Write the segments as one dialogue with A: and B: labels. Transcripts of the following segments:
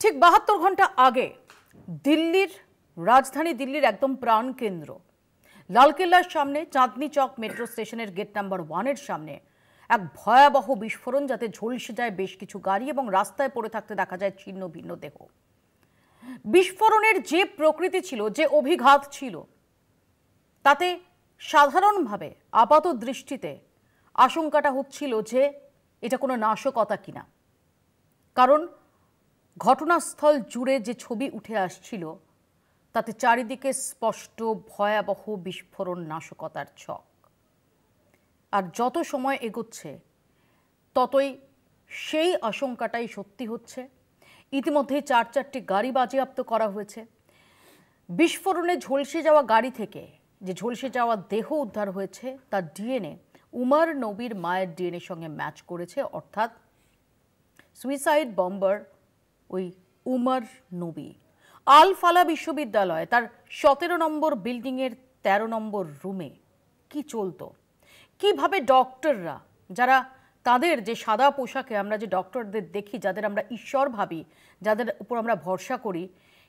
A: ঠিক ৭২ ঘন্টা আগে দিল্লির রাজধানী দিল্লির একদম প্রাণকেন্দ্র লালকেল্লার সামনে চাঁদনি চক মেট্রো স্টেশনের গেট নাম্বার 1 এর সামনে এক ভয়াবহ বিস্ফোরণ, যাতে ঝলসে যায় বেশ কিছু গাড়ি এবং রাস্তায় পড়ে থাকতে দেখা যায় ছিন্ন ভিন্ন দেহ। বিস্ফোরণের যে প্রকৃতি ছিল, যে অভিঘাত ছিল, তাতে সাধারণভাবে আপাত দৃষ্টিতে আশঙ্কাটা হচ্ছিল যে এটা কোনো নাশকতা কিনা। কারণ ঘটনাস্থল জুড়ে যে ছবি উঠে আসছিল তাতে চারিদিকে স্পষ্ট ভয়াবহ বিস্ফোরণ, নাশকতার ছক। আর যত সময় এগোচ্ছে ততই সেই আশঙ্কাটাই সত্যি হচ্ছে। ইতিমধ্যে 4টি গাড়ি বাজেয়াপ্ত করা হয়েছে। বিস্ফোরণে ঝলসে যাওয়া গাড়ি থেকে যে ঝলসে যাওয়া দেহ উদ্ধার হয়েছে তার ডিএনএ উমর নবীর মায়ের ডিএনএর সঙ্গে ম্যাচ করেছে, অর্থাৎ সুইসাইড বম্বার ওই উমর নবী। আল ফালা বিশ্ববিদ্যালয় তার 17 নম্বর বিল্ডিংয়ের 13 নম্বর রুমে কি চলতো, কিভাবে ডক্টররা, যারা তাদের যে সাদা পোশাকে আমরা যে ডক্টরদের দেখি, যাদের আমরা ঈশ্বর ভাবি, যাদের উপর আমরা ভরসা করি,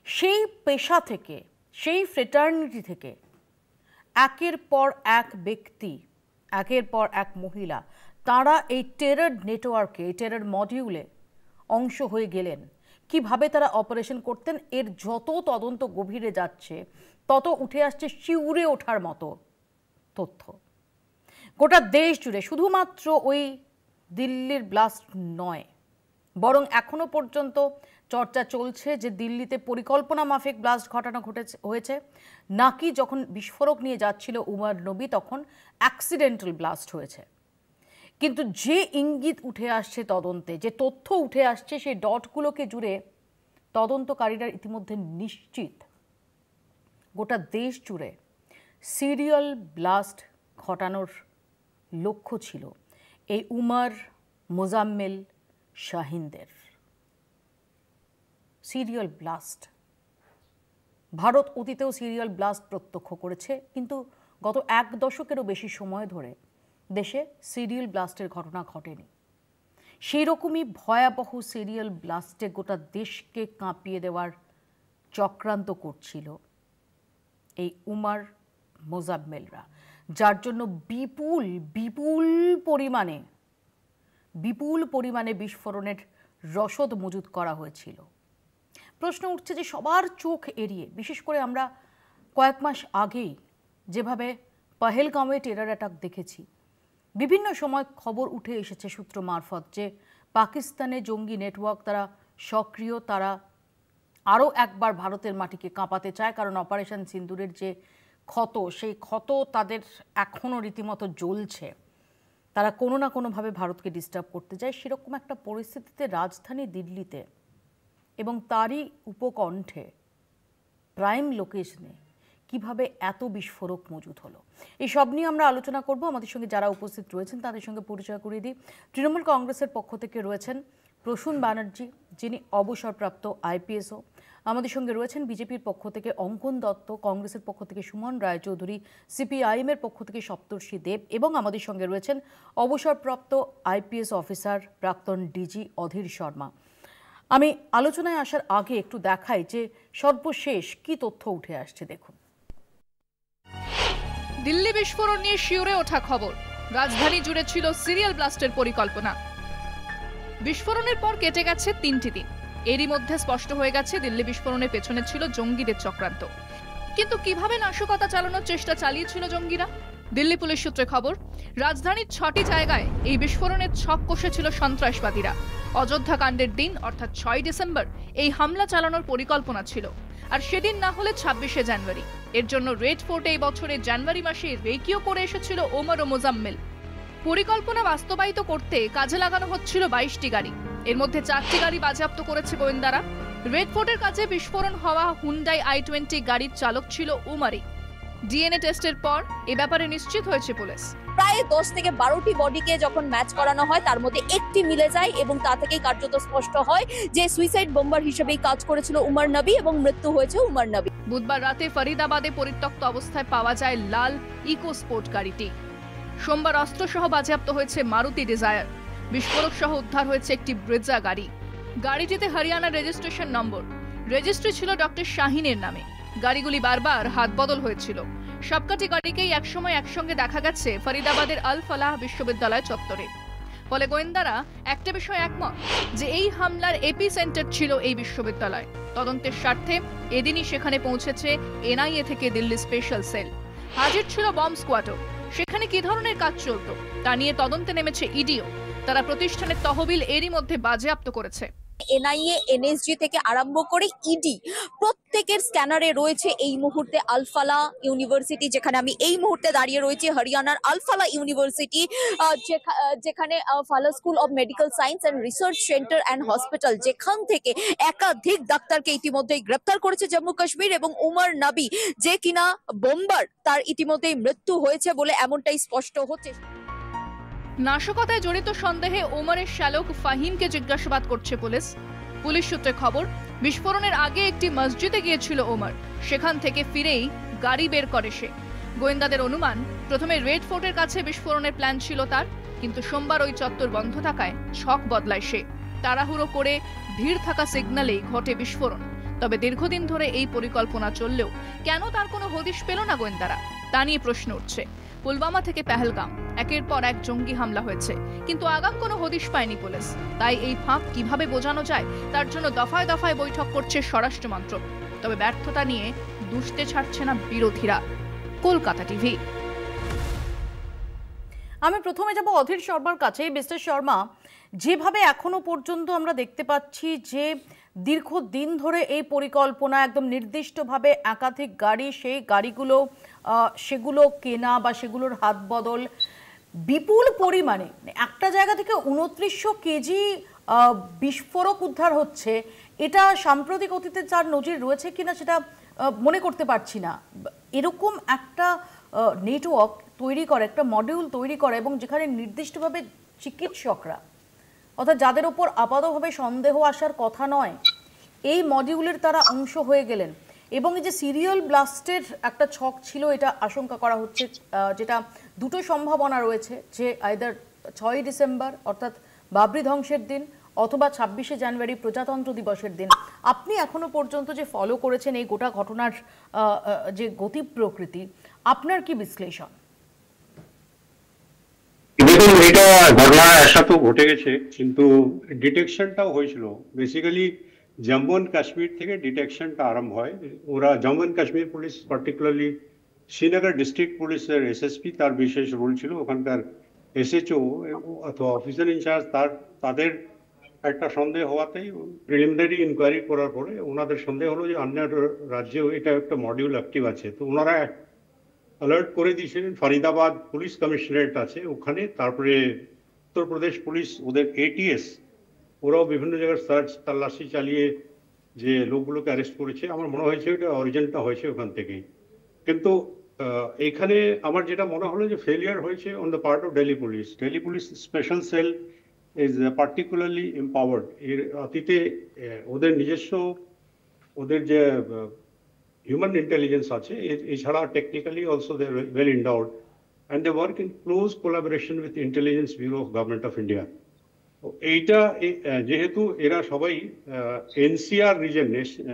A: সেই পেশা থেকে, সেই ফ্রেটার্নিটি থেকে একের পর এক ব্যক্তি, একের পর এক মহিলা, তারা এই টেরর নেটওয়ার্কে, এই টেরর মডিউলে অংশ হয়ে গেলেন। কিভাবে তারা অপারেশন করতেন, এর যত তদন্ত গভীরে যাচ্ছে তত উঠে আসছে শিউরে ওঠার মতো তথ্য। গোটা দেশ জুড়ে শুধুমাত্র ওই দিল্লির ব্লাস্ট নয়, বরং এখনো পর্যন্ত চর্চা চলছে যে দিল্লিতে পরিকল্পনা মাফিক ব্লাস্ট হয়েছে, নাকি যখন বিস্ফোরক নিয়ে যাচ্ছিল উমর নবী তখন অ্যাক্সিডেন্টাল ব্লাস্ট হয়েছে। কিন্তু যে ইঙ্গিত উঠে আসছে তদন্তে, যে তথ্য উঠে আসছে, সেই ডটগুলোকে জুড়ে তদন্তকারীরা ইতিমধ্যে নিশ্চিত গোটা দেশ জুড়ে সিরিয়াল ব্লাস্ট ঘটানোর লক্ষ্য ছিল এই উমর মোজাম্মেল শাহিনদের। সিরিয়াল ব্লাস্ট, ভারত অতীতেও সিরিয়াল ব্লাস্ট প্রত্যক্ষ করেছে, কিন্তু গত 1 দশকেরও বেশি সময় ধরে দেশে সিরিয়াল ব্লাস্টের ঘটনা ঘটেনি। সেই রকমই ভয়াবহ সিরিয়াল ব্লাস্টে গোটা দেশকে কাঁপিয়ে দেওয়ার চক্রান্ত করছিল এই উমর মোজাম্মেলরা, যার জন্য বিপুল পরিমাণে বিস্ফোরণের রসদ মজুত করা হয়েছিল। প্রশ্ন উঠছে যে সবার চোখ এড়িয়ে, বিশেষ করে আমরা কয়েক মাস আগেই যেভাবে পহেলগাঁওয়ে টেরর অ্যাটাক দেখেছি, বিভিন্ন সময় খবর উঠে এসেছে সূত্র মারফত যে পাকিস্তানে জঙ্গি নেটওয়ার্ক তারা সক্রিয়, তারা আরও একবার ভারতের মাটিকে কাঁপাতে চায়। কারণ অপারেশন সিন্দুরের যে ক্ষত, সেই ক্ষত তাদের এখনও রীতিমতো জ্বলছে। তারা কোনো না কোনোভাবে ভারতকে ডিস্টার্ব করতে চায়। সেরকম একটা পরিস্থিতিতে রাজধানী দিল্লিতে এবং তারই উপকণ্ঠে প্রাইম লোকেশনে কিভাবে এত বিস্ফোরক মজুদ হলো, এই সব নিয়ে আমরা আলোচনা করব। আমাদের সঙ্গে যারা উপস্থিত রয়েছেন তাদের সঙ্গে পরিচয় করিয়ে দিই। তৃণমূল কংগ্রেসের পক্ষ থেকে রয়েছেন প্রসূন ব্যানার্জি, যিনি অবসরপ্রাপ্ত আইপিএসও। আমাদের সঙ্গে রয়েছেন বিজেপির পক্ষ থেকে অঙ্কন দত্ত, কংগ্রেসের পক্ষ থেকে সুমন রায়চৌধুরী, সিপিআইএমের পক্ষ থেকে সপ্তর্ষি দেব, এবং আমাদের সঙ্গে রয়েছেন অবসরপ্রাপ্ত আইপিএস অফিসার প্রাক্তন ডিজি অধীর শর্মা। আমি আলোচনায় আসার আগে একটু দেখাই যে সর্বশেষ কি তথ্য উঠে আসছে। দেখুন,
B: দিল্লি বিস্ফোরণ নিয়ে শিউরে ওঠা খবর, রাজধানী জুড়ে ছিল সিরিয়াল ব্লাস্টের পরিকল্পনা। বিস্ফোরণের পর কেটে গেছে 3টি দিন, এরই মধ্যে স্পষ্ট হয়ে গেছে দিল্লি বিস্ফোরণের পেছনে ছিল জঙ্গিদের চক্রান্ত। কিন্তু কিভাবে নাশকতা চালানোর চেষ্টা চালিয়েছিল জঙ্গিরা? দিল্লি পুলিশ সূত্রে খবর, রাজধানীর 6টি জায়গায় এই বিস্ফোরণের ছক কষেছিল সন্ত্রাসবাদীরা। অযোধ্যা কাণ্ডের দিন অর্থাৎ 6 ডিসেম্বর এই হামলা চালানোর পরিকল্পনা ছিল, আর সেদিন না হলে 26শে জানুয়ারি। এর জন্য রেড ফোর্টে এই বছরের জানুয়ারি মাসে রেকিও করে এসেছিল ওমর ও মোজাম্মেল। পরিকল্পনা বাস্তবায়িত করতে কাজে লাগানো হচ্ছিল 22টি গাড়ি, এর মধ্যে 4টি গাড়ি বাজেয়াপ্ত করেছে গোয়েন্দারা। রেড ফোর্টের কাছে বিস্ফোরণ হওয়া হুন্ডাই i20 গাড়ির চালক ছিল উমারি। ডিএনএ টেস্টের পর এ ব্যাপারে নিশ্চিত হয়েছে পুলিশ।
C: প্রায় 10 থেকে 12টি বডিকে যখন ম্যাচ করানো হয় তার মধ্যে একটি মিলে যায় এবং তা থেকেই কার্যত স্পষ্ট হয় যে সুইসাইড বোম্বার হিসেবেই কাজ করেছিল উমর নবী এবং মৃত্যু হয়েছে উমর নবী।
B: বুধবার রাতে ফরিদাবাদে পরিত্যক্ত অবস্থায় পাওয়া যায় লাল ইকো স্পোর্ট গাড়িটি। সোমবার অস্ত্রসহ বাজেয়াপ্ত হয়েছে মারুতি ডিজায়ার। বিস্ফোরক সহ উদ্ধার হয়েছে একটি ব্রেজা গাড়ি। গাড়িটিতে হরিয়ানার রেজিস্ট্রেশন নম্বর, রেজিস্ট্রি ছিল ডক্টর শাহিনের নামে। গাড়িগুলি বারবার হাত বদল হয়েছিল। সবকটি গাড়িকেই একসময় একসঙ্গে দেখা গেছে ফরিদাবাদের আল ফালাহ বিশ্ববিদ্যালয় চত্বরে। ফলে গোয়েন্দারা একটা বিষয় একমত যে এই হামলার এপি সেন্টার ছিল এই বিশ্ববিদ্যালয়। তদন্তের স্বার্থে এদিনই সেখানে পৌঁছেছে এনআইএ থেকে দিল্লি স্পেশাল সেল। হাজির ছিল বম্ব স্কোয়াডও। সেখানে কি ধরনের কাজ চলত তা নিয়ে তদন্তে নেমেছে ইডিও। তারা প্রতিষ্ঠানের তহবিল এরই মধ্যে বাজেয়াপ্ত করেছে।
C: এনআইএ, এনএসজি থেকে আরম্ভ করে ইডি প্রত্যেকের স্ক্যানারে রয়েছে এই মুহূর্তে আলফালা ইউনিভার্সিটি, যেখানে আমি এই মুহূর্তে দাঁড়িয়ে রয়েছি হরিয়ানার আলফালা ইউনিভার্সিটি, যেখানে ফালা school of medical science and research centre and hospital, যেখান থেকে একাধিক ডাক্তারকে ইতিমধ্যেই গ্রেপ্তার করেছে জম্মু কাশ্মীর। এবং উমর নবী যে কিনা বোম্বার, তার ইতিমধ্যেই মৃত্যু হয়েছে বলে এমনটাই স্পষ্ট হচ্ছে।
B: নাশকতায় জড়িত সন্দেহে ওমরের শ্যালক ফাহিমকে জিজ্ঞাসাবাদ করছে পুলিশ। পুলিশ সূত্রে খবর, বিস্ফোরণের আগে একটি মসজিদে গিয়েছিল ওমর। সেখান থেকে ফিরেই গাড়ি বের করে সে। গোয়েন্দাদের অনুমান, প্রথমে রেড ফোর্টের কাছে বিস্ফোরণের প্ল্যান ছিল তার, কিন্তু সোমবার ওই চত্বর বন্ধ থাকায় ছক বদলায় সে। তাড়াহুড়ো করে ভিড় থাকা সিগন্যালেই ঘটে বিস্ফোরণ। তবে দীর্ঘদিন ধরে এই পরিকল্পনা চললেও কেন তার কোনো হদিশ পেল না গোয়েন্দারা, তা নিয়ে প্রশ্ন উঠছে। পুলওয়ামা থেকে পেহেলগাম, একের পর এক জঙ্গি হামলা হয়েছে, কিন্তু আগাম কোনো হদিশ পায়নি পুলিশ। তাই এই ফাঁক কিভাবে বোঝানো যায় তার জন্য দফায় দফায় বৈঠক করছে স্বরাষ্ট্র মন্ত্রক। তবে ব্যর্থতা নিয়ে দুষতে ছাড়ছে না বিরোধীরা। কলকাতা টিভি।
A: আমি প্রথমে যাব অধীর শর্মার কাছে। মিস্টার শর্মা, যেভাবে এখনো পর্যন্ত আমরা দেখতে পাচ্ছি যে দীর্ঘদিন ধরে এই পরিকল্পনা, একদম নির্দিষ্টভাবে একাধিক গাড়ি, সেই গাড়িগুলো সেগুলো কেনা বা সেগুলোর হাত বদল, বিপুল পরিমাণে একটা জায়গা থেকে 2900 কেজি বিস্ফোরক উদ্ধার হচ্ছে, এটা সাম্প্রতিক অতীতে যার নজির রয়েছে কিনা সেটা মনে করতে পারছি না। এরকম একটা নেটওয়ার্ক তৈরি করে, একটা মডিউল তৈরি করে, এবং যেখানে নির্দিষ্টভাবে চিকিৎসকরা, অর্থাৎ যাদের ওপর আপাতভাবে সন্দেহ আসার কথা নয়, এই মডিউলের তারা অংশ হয়ে গেলেন। এবং এই যে সিরিয়াল ব্লাস্টের একটা ছক ছিল, এটা আশঙ্কা করা হচ্ছে, যেটা দুটো সম্ভাবনা রয়েছে, যে আইদার 6ই ডিসেম্বর অর্থাৎ বাবরি ধ্বংসের দিন, অথবা 26শে জানুয়ারি প্রজাতন্ত্র দিবসের দিন। আপনি এখনো পর্যন্ত যে ফলো করেছেন এই গোটা ঘটনার যে গতি প্রকৃতি, আপনার কি বিশ্লেষণ?
D: দেখুন, এটা ঘটনা একসাথে ঘটে গেছে, কিন্তু ডিটেকশনটাও হয়েছিল। বেসিক্যালি জম্মু অ্যান্ড কাশ্মীর থেকে ডিটেকশনটা আরম্ভ হয়। ওরা Jammu and Kashmir police, particularly Srinagar district পুলিশের এসএসপি, তার বিশেষ রোল ছিল। ওখানকার এসএচও অথবা অফিসার ইনচার্জ, তাদের একটা সন্দেহ হওয়াতেই প্রিলিমিনারি ইনকোয়ারি করার পরে ওনাদের সন্দেহ হলো যে অন্য রাজ্যেও এটা একটা মডিউল অ্যাক্টিভ আছে। তো ওনারা অ্যালার্ট করে দিয়েছিলেন। ফরিদাবাদ পুলিশ কমিশনারেট আছে ওখানে, তারপরে উত্তরপ্রদেশ পুলিশ, ওদের এটিএস, ওরাও বিভিন্ন জায়গায় সার্চ তল্লাশি চালিয়ে যে লোকগুলোকে অ্যারেস্ট করেছে। আমার মনে হয়েছে এটা অরিজিনটা হয়েছে ওখান থেকেই। কিন্তু এখানে আমার যেটা মনে হলো যে ফেলিয়ার হয়েছে on the part of Delhi police. Delhi police special cell is particularly empowered. এর অতীতে ওদের নিজস্ব, ওদের যে human intelligence আছে, এছাড়া technically also they are well endowed and they work in close collaboration with the Intelligence Bureau of Government of India. এইটা যেহেতু এরা সবাই NCR reason,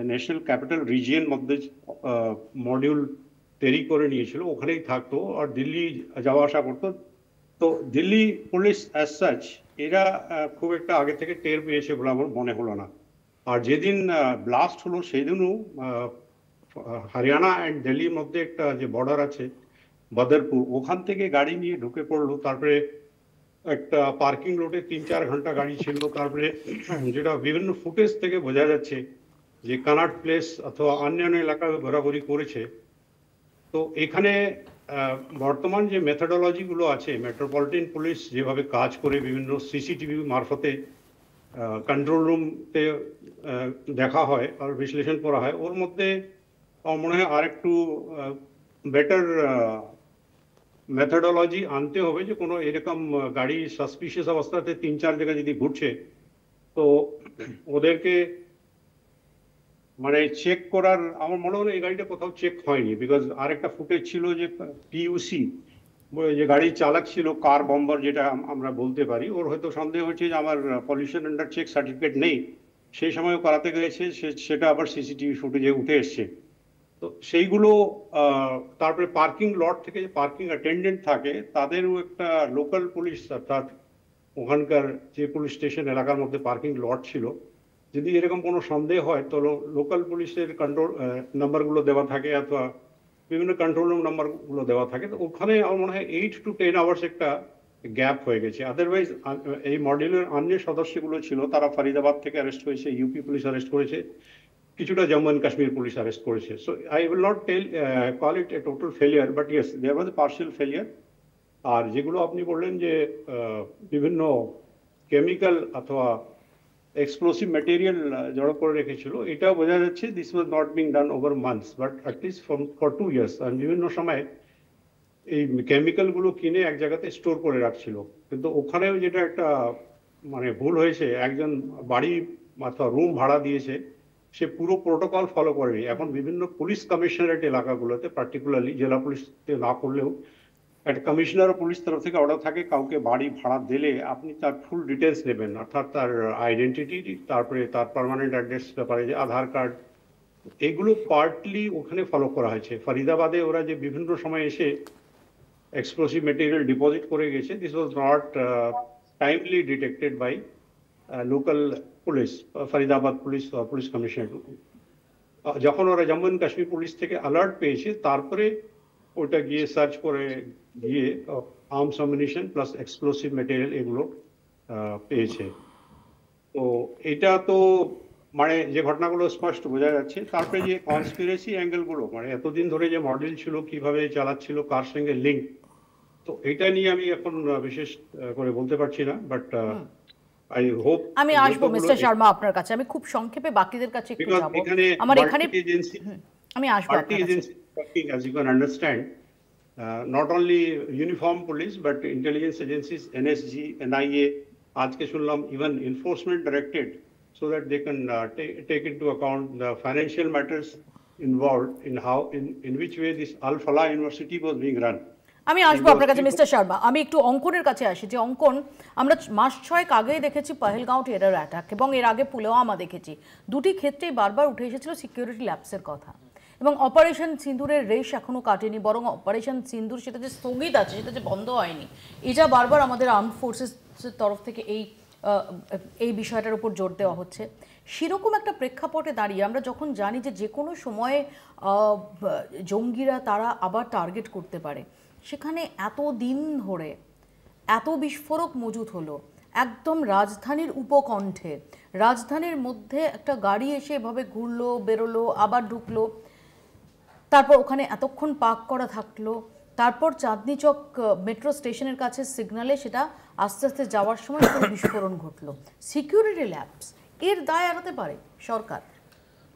D: national capital region মধ্যে মডিউল তৈরি করে নিয়েছিল, ওখানেই থাকতো আর দিল্লি যাওয়া আসা করতো। তো দিল্লি পুলিশ অ্যাজ সাচ এরা খুব একটা আগে থেকে টের পেয়েছে বলে আমার মনে হলো না। আর যেদিন ব্লাস্ট হলো সেদিনও হরিয়ানা অ্যান্ড দিল্লির মধ্যে একটা যে বর্ডার আছে বদরপুর, ওখান থেকে গাড়ি নিয়ে ঢুকে পড়লো। তারপরে একটা পার্কিং রোডে 3-4 ঘন্টা গাড়ি ছিল। তারপরে যেটা বিভিন্ন ফুটেজ থেকে বোঝা যাচ্ছে যে কানাট প্লেস অথবা অন্যান্য এলাকায় ঘোরাঘুরি করেছে। তো এখানে বর্তমান যে মেথোডোলজিগুলো আছে, মেট্রোপলিটন পুলিশ যেভাবে কাজ করে বিভিন্ন সিসিটিভি মারফতে কন্ট্রোল রুমতে দেখা হয় আর বিশ্লেষণ করা হয়, ওর মধ্যে আমার মনে হয় আর একটু বেটার মেথোডোলজি আনতে হবে। যে কোনো এরকম গাড়ি সাসপিশিয়াস অবস্থাতে 3-4 জায়গায় যদি ঘুরছে, তো ওদেরকে মানে চেক করার, আমার মনে হলো এই গাড়িটা কোথাও চেক হয়নি। বিকজ আর একটা ফুটেজ ছিল যে পিইউসি যে গাড়ির চালক ছিল, কার বম্বার যেটা আমরা বলতে পারি, ওর হয়তো সন্দেহ হচ্ছে যে আমার পলিউশন আন্ডার চেক সার্টিফিকেট নেই, সেই সময় করাতে গেছে, সেটা আবার সিসিটিভি ফুটেজে উঠে এসছে। তো সেইগুলো তারপরে পার্কিং লট থেকে যে পার্কিং অ্যাটেন্ডেন্ট থাকে তাদেরও একটা লোকাল পুলিশ, অর্থাৎ ওখানকার যে পুলিশ স্টেশন এলাকার মধ্যে পার্কিং লট ছিল, যদি এরকম কোনো সন্দেহ হয় তো লোকাল পুলিশের কন্ট্রোল নাম্বারগুলো দেওয়া থাকে অথবা বিভিন্ন কন্ট্রোল রুম নাম্বারগুলো দেওয়া থাকে। তো ওখানে আমার মনে হয় 8 to 10 আওয়ার্স একটা গ্যাপ হয়ে গেছে। আদারওয়াইজ এই মডেলের অন্য সদস্যগুলো ছিল, তারা ফরিদাবাদ থেকে অ্যারেস্ট হয়েছে, ইউপি পুলিশ অ্যারেস্ট করেছে, কিছুটা Jammu and Kashmir police arrest করেছে। So I will not call it a total failure, but yes there was a partial failure. আর যেগুলো আপনি বললেন যে বিভিন্ন কেমিক্যাল অথবা এক্সপ্লোসিভ ম্যাটেরিয়াল জড়ো করে রেখেছিল, এটাও বোঝা যাচ্ছে this was not being done over months but at least for 2 years। আর বিভিন্ন সময় এই কেমিক্যালগুলো কিনে এক জায়গাতে স্টোর করে রাখছিল। কিন্তু ওখানেও যেটা একটা মানে ভুল হয়েছে, একজন বাড়ি অথবা রুম ভাড়া দিয়েছে, সে পুরো প্রোটোকল ফলো করেনি। এখন বিভিন্ন পুলিশ কমিশনারেট এলাকাগুলোতে, পার্টিকুলারলি জেলা পুলিশ না করলেও একটা কমিশনার পুলিশ তরফ থেকে অর্ডার থাকে, কাউকে বাড়ি ভাড়া দিলে আপনি তার ফুল ডিটেলস নেবেন, অর্থাৎ তার আইডেন্টিটি, তারপরে তার পার্মানেন্ট অ্যাড্রেস ব্যাপারে যে আধার কার্ড, এগুলো পার্টলি ওখানে ফলো করা হয়েছে। ফরিদাবাদে ওরা যে বিভিন্ন সময় এসে এক্সপ্লোসিভ মেটেরিয়াল ডিপোজিট করে গেছে, this was not timely detected by local police, Faridabad police police commissioner. যখন ওরা জম্মু অ্যান্ড কাশ্মীর পুলিশ থেকে অ্যালার্ট পেয়েছে, তারপরে ওটা গিয়ে সার্চ করে গিয়ে arms ammunition plus explosive material এগুলো পেয়েছে। তো এটা তো মানে যে ঘটনাগুলো স্পষ্ট বোঝা যাচ্ছে। তারপরে যে কনস্পিরেসি অ্যাঙ্গেলগুলো, মানে এতদিন ধরে যে মডেল ছিল, কিভাবে চালাচ্ছিল, কার সঙ্গে লিঙ্ক, তো এটা নিয়ে আমি এখন বিশেষ করে বলতে পারছি না, বাট আই হোপ।
A: আমি আসবো মিস্টার শর্মা আপনার কাছে, আমি খুব সংক্ষেপে বাকিদের কাছে একটু যাব। আমার এখানে আমি আসবো আপনার কাছে।
D: As you can understand, not only uniform police but intelligence agencies, NSG, NIA, আজকে শুনলাম even enforcement directed, so that they can take into account the financial matters involved in how in which way this Al Falah University was being run.
A: আমি আসবো আপনার কাছে mister Sharma. আমি একটু অঙ্কনের কাছে আসি, যে অঙ্কন আমরা মাস 6 আগেই দেখেছি পহেলগাঁও টেরর অ্যাটাক, এবং এর আগে পুলওয়ামা দেখেছি। দুটি ক্ষেত্রেই বারবার উঠে এসেছিল সিকিউরিটি ল্যাপসের কথা, এবং অপারেশন সিন্দুরের রেশ এখনো কাটেনি, বরং অপারেশন সিন্দুর সেটা যে স্থগিত আছে, সেটা যে বন্ধ হয়নি, এটা বারবার আমাদের আর্মড ফোর্সেসের তরফ থেকে এই বিষয়টার উপর জোর দেওয়া হচ্ছে। সেরকম একটা প্রেক্ষাপটে দাঁড়িয়ে আমরা যখন জানি যে কোনো সময়ে জঙ্গিরা তারা আবার টার্গেট করতে পারে, সেখানে এত দিন ধরে এত বিস্ফোরক মজুত হলো একদম রাজধানীর উপকণ্ঠে, রাজধানীর মধ্যে একটা গাড়ি এসে এভাবে ঘুরলো, বেরোলো, আবার ঢুকলো, তারপর ওখানে এতক্ষণ পার্ক করা থাকলো, তারপর চাঁদনি চক মেট্রো স্টেশনের কাছে সিগন্যালে সেটা আস্তে আস্তে যাওয়ার সময় বিস্ফোরণ ঘটলো। সিকিউরিটি ল্যাপস, এর দায় এড়াতে পারে সরকার?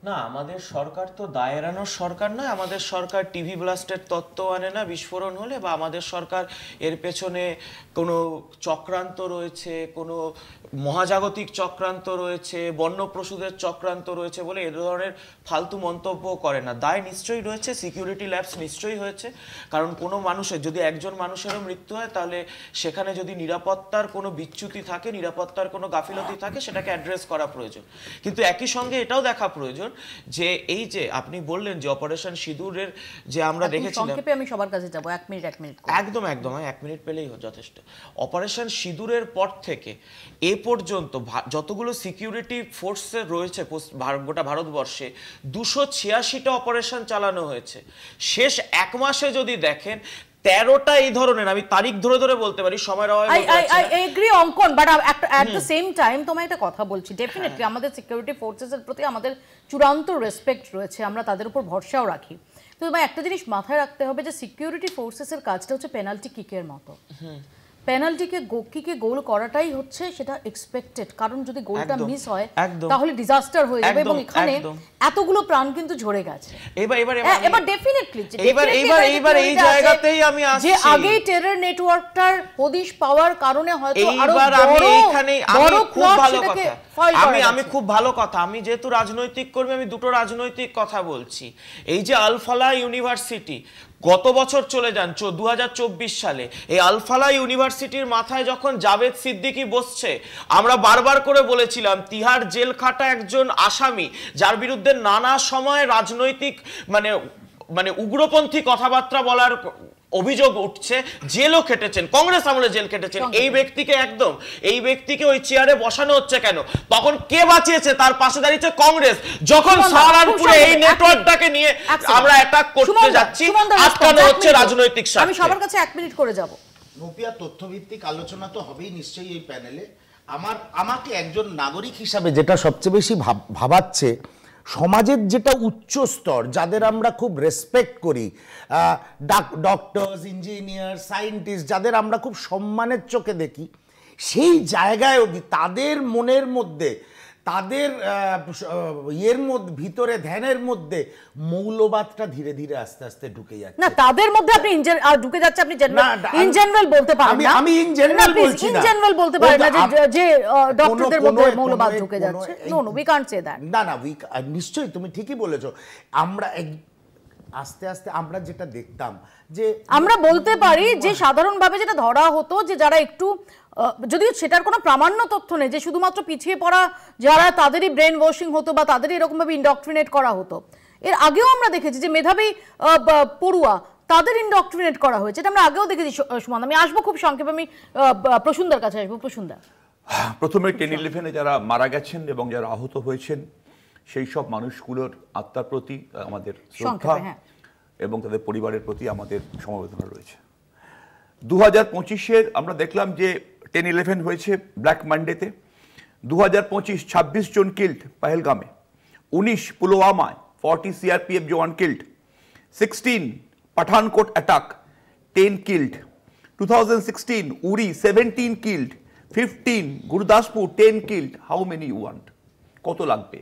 E: না, আমাদের সরকার তো দায় এড়ানোর সরকার নয়। আমাদের সরকার টিভি ব্লাস্টের তত্ত্ব আনে না বিস্ফোরণ হলে, বা আমাদের সরকার এর পেছনে কোনো চক্রান্ত রয়েছে, কোনো মহাজাগতিক চক্রান্ত রয়েছে, বন্যপ্রসূদের চক্রান্ত রয়েছে বলে এ ধরনের ফালতু মন্তব্য করে না। দায় নিশ্চয়ই রয়েছে, সিকিউরিটি ল্যাপস নিশ্চয়ই হয়েছে। কারণ কোনো মানুষের যদি একজন মানুষেরও মৃত্যু হয়, তাহলে সেখানে যদি নিরাপত্তার কোনো বিচ্যুতি থাকে, নিরাপত্তার কোনো গাফিলতি থাকে, সেটাকে অ্যাড্রেস করা প্রয়োজন। কিন্তু একই সঙ্গে এটাও দেখা প্রয়োজন যে এই যে আপনি বললেন যে অপারেশন সিঁদুরের যে আমরা দেখেছিলাম,
A: সংক্ষেপে আমি সবার কাছে যাব, 1 মিনিট
E: একদম 1 মিনিট পেলেই যথেষ্ট। অপারেশন সিঁদুরের পর থেকে এ পর্যন্ত যতগুলো সিকিউরিটি ফোর্স রয়েছে গোটা ভারতবর্ষে 286টা অপারেশন চালানো হয়েছে। শেষ 1 মাসে যদি দেখেন 13টা এই ধরনের, আমি তারিখ ধরে ধরে বলতে পারি, সময়ের অভাবে
A: আই এগ্রি অঙ্কন, but at the same time তোমায় একটা কথা বলছি, ডেফিনেটলি আমাদের সিকিউরিটি ফোর্সেসের প্রতি আমাদের চূড়ান্ত রেসপেক্ট রয়েছে, আমরা তাদের উপর ভরসাও রাখি। তো তোমায় একটা জিনিস মাথায় রাখতে হবে যে সিকিউরিটি ফোর্সেসের কাজটা হচ্ছে পেনাল্টি কিকের মতো। পেনাল্টিকে গোল করাটাই হচ্ছে সেটা এক্সপেক্টেড, কারণ যদি গোলটা মিস হয় তাহলে ডিজাস্টার হয়ে যাবে, এবং এখানে এতগুলো প্রাণ কিন্তু ঝরে গেছে। এবার ডেফিনেটলি
E: এইবার এই জায়গাতেই আমি আসছি,
A: যে আগে টেরর নেটওয়ার্কটার হদিশ পাওয়ার কারণে হয়তো আরো
E: বড় খুব ভালো কথা, আমি খুব ভালো কথা, আমি যেহেতু রাজনৈতিক কর্মী, আমি দুটো রাজনৈতিক কথা বলছি। এই যে আল ফালাহ ইউনিভার্সিটি গত বছর চলে যান 2024 সালে এই আলফালা ইউনিভার্সিটির মাথায় যখন জাভেদ সিদ্দিকী বসছে, আমরা বারবার করে বলেছিলাম তিহার জেল খাটা একজন আসামি যার বিরুদ্ধে নানা সময় রাজনৈতিক মানে উগ্রপন্থী কথাবার্তা বলার অভিযোগ উঠছে, জেলও খেটেছেন, কংগ্রেস আমলে জেল খেটেছেন, এই ব্যক্তিকে ওই চেয়ারে বসানো হচ্ছে কেন? তখন কে বাঁচিয়েছে? তার পাশে দাঁড়িয়েছে কংগ্রেস। যখন সাহারানপুরে এই নেটওয়ার্কটাকে নিয়ে আমরা অ্যাটাক করতে যাচ্ছি, আটকানো হচ্ছে রাজনৈতিক স্বার্থে।
A: আমি সবার কাছে 1 মিনিট করে যাব।
F: নপিয়া, তথ্যভিত্তিক আলোচনা তো হবেই নিশ্চয়ই এই প্যানেলে। আমাকে একজন নাগরিক হিসাবে যেটা সবচেয়ে বেশি ভাবাচ্ছে, সমাজের যেটা উচ্চ স্তর, যাদের আমরা খুব রেসপেক্ট করি, ডক্টরস, ইঞ্জিনিয়ার, সায়েন্টিস্ট, যাদের আমরা খুব সম্মানের চোখে দেখি, সেই জায়গায় অবধি তাদের মনের মধ্যে, তাদের ভিতরে ধ্যানের মধ্যে মৌলবাদটা ধীরে ধীরে আস্তে আস্তে ঢুকে যাচ্ছে।
A: না, তাদের মধ্যে আপনি ঢুকে যাচ্ছে, আপনি ইন জেনারেল বলতে পারেন না।
F: আমি ইন জেনারেল বলছি না,
A: ইন জেনারেল বলতে পারেন না যে ডক্টরদের মধ্যে মৌলবাদ ঢুকে যাচ্ছে। No we can't say that.
F: না, নিশ্চয়ই তুমি ঠিকই বলেছো। আমরা আস্তে আস্তে আমরা যেটা দেখতাম, যে
A: আমরা বলতে পারি যে সাধারণভাবে যেটা ধরা হতো, যে যারা একটু, যদিও সেটার কোনো প্রামাণ্য তথ্য নেই, যে শুধুমাত্র পিছিয়ে পড়া যারা, তাদেরই ব্রেন ওয়াশিং হতো বা তাদেরই এরকমভাবে ইন্ডক্ট্রিনেট করা হতো। এর আগেও আমরা দেখেছি যে মেধাবী পড়ুয়া, তাদের ইন্ডক্ট্রিনেট করা হয়েছে, এটা আমরা আগেও দেখেছি। সুমন, আমি আসবো খুব সংক্ষেপে, আমি প্রসূনদার কাছে আসবো। প্রসূনদা,
G: প্রথমে 10-11 যারা মারা গেছেন এবং যারা আহত হয়েছেন, সেই সব মানুষগুলোর আত্মার প্রতি আমাদের শ্রদ্ধা এবং তাদের পরিবারের প্রতি আমাদের সমবেদনা রয়েছে। 2025-এর আমরা দেখলাম যে 10-11 হয়েছে ব্ল্যাক মানডেতে। 2025 26 জন কিল্ড পহেলগামে, 19 পুলওয়ামায় 40 CRPF jawan killed, 16 Pathankot attack 10 killed, 2016 Uri 17 killed, 15 Gurdaspur 10 killed. How many you want? কত লাগবে?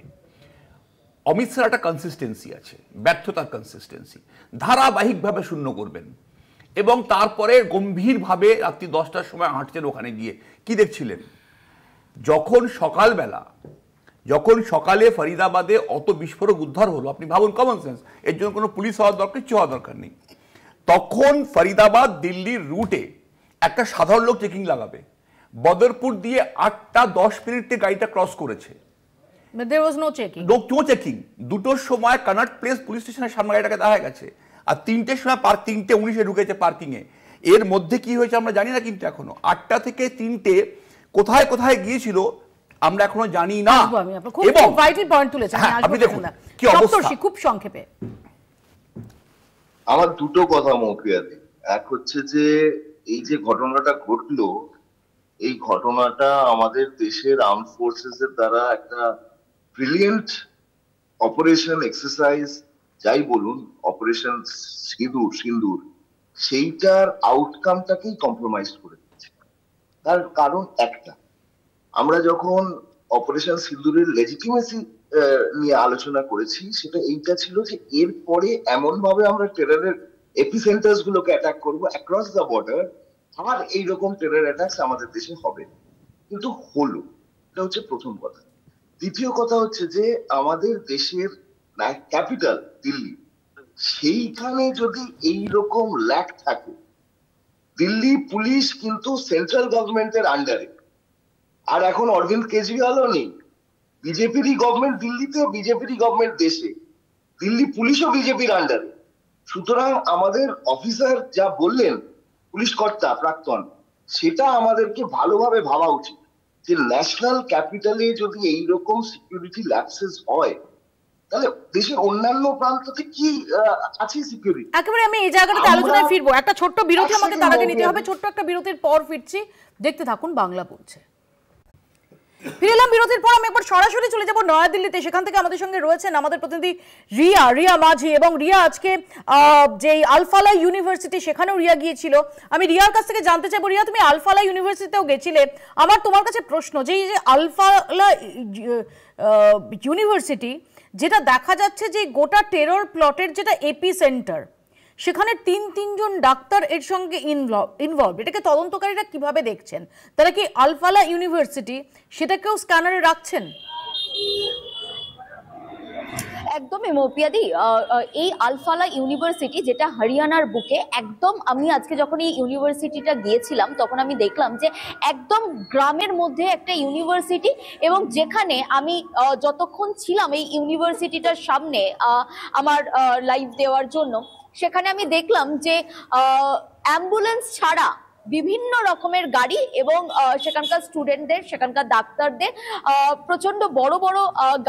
G: অমিত শাহর একটা কনসিস্টেন্সি আছে, ব্যর্থতার কনসিস্টেন্সি, ধারাবাহিকভাবে শূন্য করবেন এবং তারপরে গম্ভীরভাবে রাত্রি 10টার সময় হাঁটছেন ওখানে গিয়ে। কি দেখছিলেন? যখন সকালে ফরিদাবাদে অত বিস্ফোরক উদ্ধার হলো, আপনি ভাবুন, কমন সেন্স, এর জন্য কোনো পুলিশ হওয়ার দরকার, কিছু হওয়ার দরকার নেই। তখন ফরিদাবাদ দিল্লির রুটে একটা সাধারণ লোক চেকিং লাগাবে, বদরপুর দিয়ে 8টা 10 মিনিটে গাড়িটা ক্রস করেছে।
A: There was no checking.
G: No checking. 2টোর সময় কনট প্লেস পুলিশ স্টেশনের সামনে গাড়িটাকে দেখা গেছে, আর 3টের সময় 3:19 ঢুকেছে পার্কিংয়ে। এর মধ্যে কি হয়েছে আমরা জানি না, কিন্তু এখনো 8টা থেকে 3টে কোথায় কোথায় গিয়েছিল আমরা এখনো জানি না।
A: এবং ভাইটাল পয়েন্ট তুলেছেন,
G: আপনি দেখুন কি অবস্থা।
A: খুব সংক্ষেপে
H: আমার দুটো কথা মৌখিয়াতে। এক হচ্ছে যে এই যে ঘটনাটা ঘটলো, এই ঘটনাটা আমাদের দেশের আর্মড ফোর্সেস এর দ্বারা একটা ব্রিলিয়েন্ট অপারেশন এক্সারসাইজ, যাই বলুন, অপারেশন সিন্দুর, সেইটার আউটকামটাকেই কম্প্রোমাইজ করে দিচ্ছে। তার কারণ একটা, আমরা যখন অপারেশন সিন্দুরের লেজিটিমেসি নিয়ে আলোচনা করেছি, সেটা এইটা ছিল যে এরপরে এমন ভাবে আমরা টেররের এপিসেন্টার্স গুলোকে অ্যাটাক করবো অ্যাক্রস দ্য বর্ডার, আর এইরকম টেরর অ্যাটাকস আমাদের দেশে হবে। কিন্তু হলো, এটা হচ্ছে প্রথম কথা। দ্বিতীয় কথা হচ্ছে যে আমাদের দেশের ক্যাপিটাল দিল্লি, সেইখানে যদি এইরকম ল্যাক থাকে, দিল্লি পুলিশ কিন্তু সেন্ট্রাল গভর্নমেন্টের আন্ডারে, আর এখন অরবিন্দ কেজরিওয়ালও নেই, বিজেপিরই গভর্নমেন্ট দিল্লিতে, বিজেপিরই গভর্নমেন্ট দেশে, দিল্লি পুলিশও বিজেপির আন্ডারে। সুতরাং আমাদের অফিসার যা বললেন, পুলিশ কর্তা প্রাক্তন, সেটা আমাদেরকে ভালোভাবে ভাবা উচিত যে ন্যাশনাল ক্যাপিটালে যদি এইরকম সিকিউরিটি ল্যাপসেস হয়, তাহলে দেশের অন্যান্য প্রান্ততে কি আছে সিকিউরিটি?
A: একেবারে আমি এই জায়গাটাতে আলোচনায় ফিরবো। একটা ছোট্ট বিরতি আমাকে তার আগে নিতে হবে, ছোট্ট একটা বিরতির পর ফিরছি, দেখতে থাকুন বাংলা বলছে। ফিরে এলাম বিরতির পর। আমি একবার সরাসরি চলে যাব নয়াদিল্লিতে, সেখান থেকে আমাদের সঙ্গে রয়েছেন আমাদের প্রতিনিধি রিয়া মাঝি। এবং রিয়া, আজকে যে আলফালা ইউনিভার্সিটি, সেখানেও রিয়া গিয়েছিল। আমি রিয়ার কাছ থেকে জানতে চাইবো, রিয়া তুমি আলফালা ইউনিভার্সিটিতেও গেছিলে, আমার তোমার কাছে প্রশ্ন যে এই যে আলফালা ইউনিভার্সিটি, যেটা দেখা যাচ্ছে যে গোটা টেরর প্লটের যেটা এপি সেন্টার, সেখানে তিনজন ডাক্তার এর সঙ্গে ইনভলভ, এটাকে তদন্তকারীরা কিভাবে দেখছেন? তারা কি আলফালা ইউনিভার্সিটি সেটাকেও স্ক্যানারে রাখছেন?
C: একদমই মৌপিয়াদি, এই আলফালা ইউনিভার্সিটি যেটা হরিয়ানার বুকে, একদম আমি আজকে যখন এই ইউনিভার্সিটিটা গিয়েছিলাম তখন আমি দেখলাম যে একদম গ্রামের মধ্যে একটা ইউনিভার্সিটি, এবং যেখানে আমি যতক্ষণ ছিলাম এই ইউনিভার্সিটিটার সামনে আমার লাইভ দেওয়ার জন্য, সেখানে আমি দেখলাম যে অ্যাম্বুলেন্স ছাড়া বিভিন্ন রকমের গাড়ি এবং সেখানকার স্টুডেন্টদের, সেখানকার ডাক্তারদের প্রচন্ড বড় বড়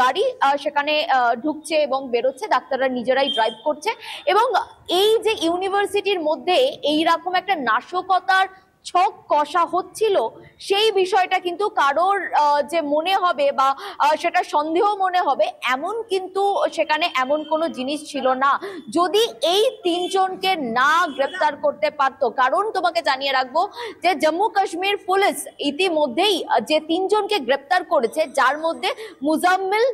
C: গাড়ি সেখানে ঢুকছে এবং বেরোচ্ছে, ডাক্তাররা নিজেরাই ড্রাইভ করছে। এবং এই যে ইউনিভার্সিটির মধ্যে এইরকম একটা নাশকতার ছক কষা হচ্ছিল, সেই বিষয়টা কিন্তু কারোর যে মনে হবে বা সেটা সন্দেহ মনে হবে এমন কিন্তু সেখানে এমন কোনো জিনিস ছিল না, যদি এই তিনজনকে না গ্রেপ্তার করতে পারতো। কারণ তোমাকে জানিয়ে রাখবো যে জম্মু কাশ্মীর পুলিশ ইতিমধ্যেই যে তিনজনকে গ্রেপ্তার করেছে, যার মধ্যে মুজাম্মিল,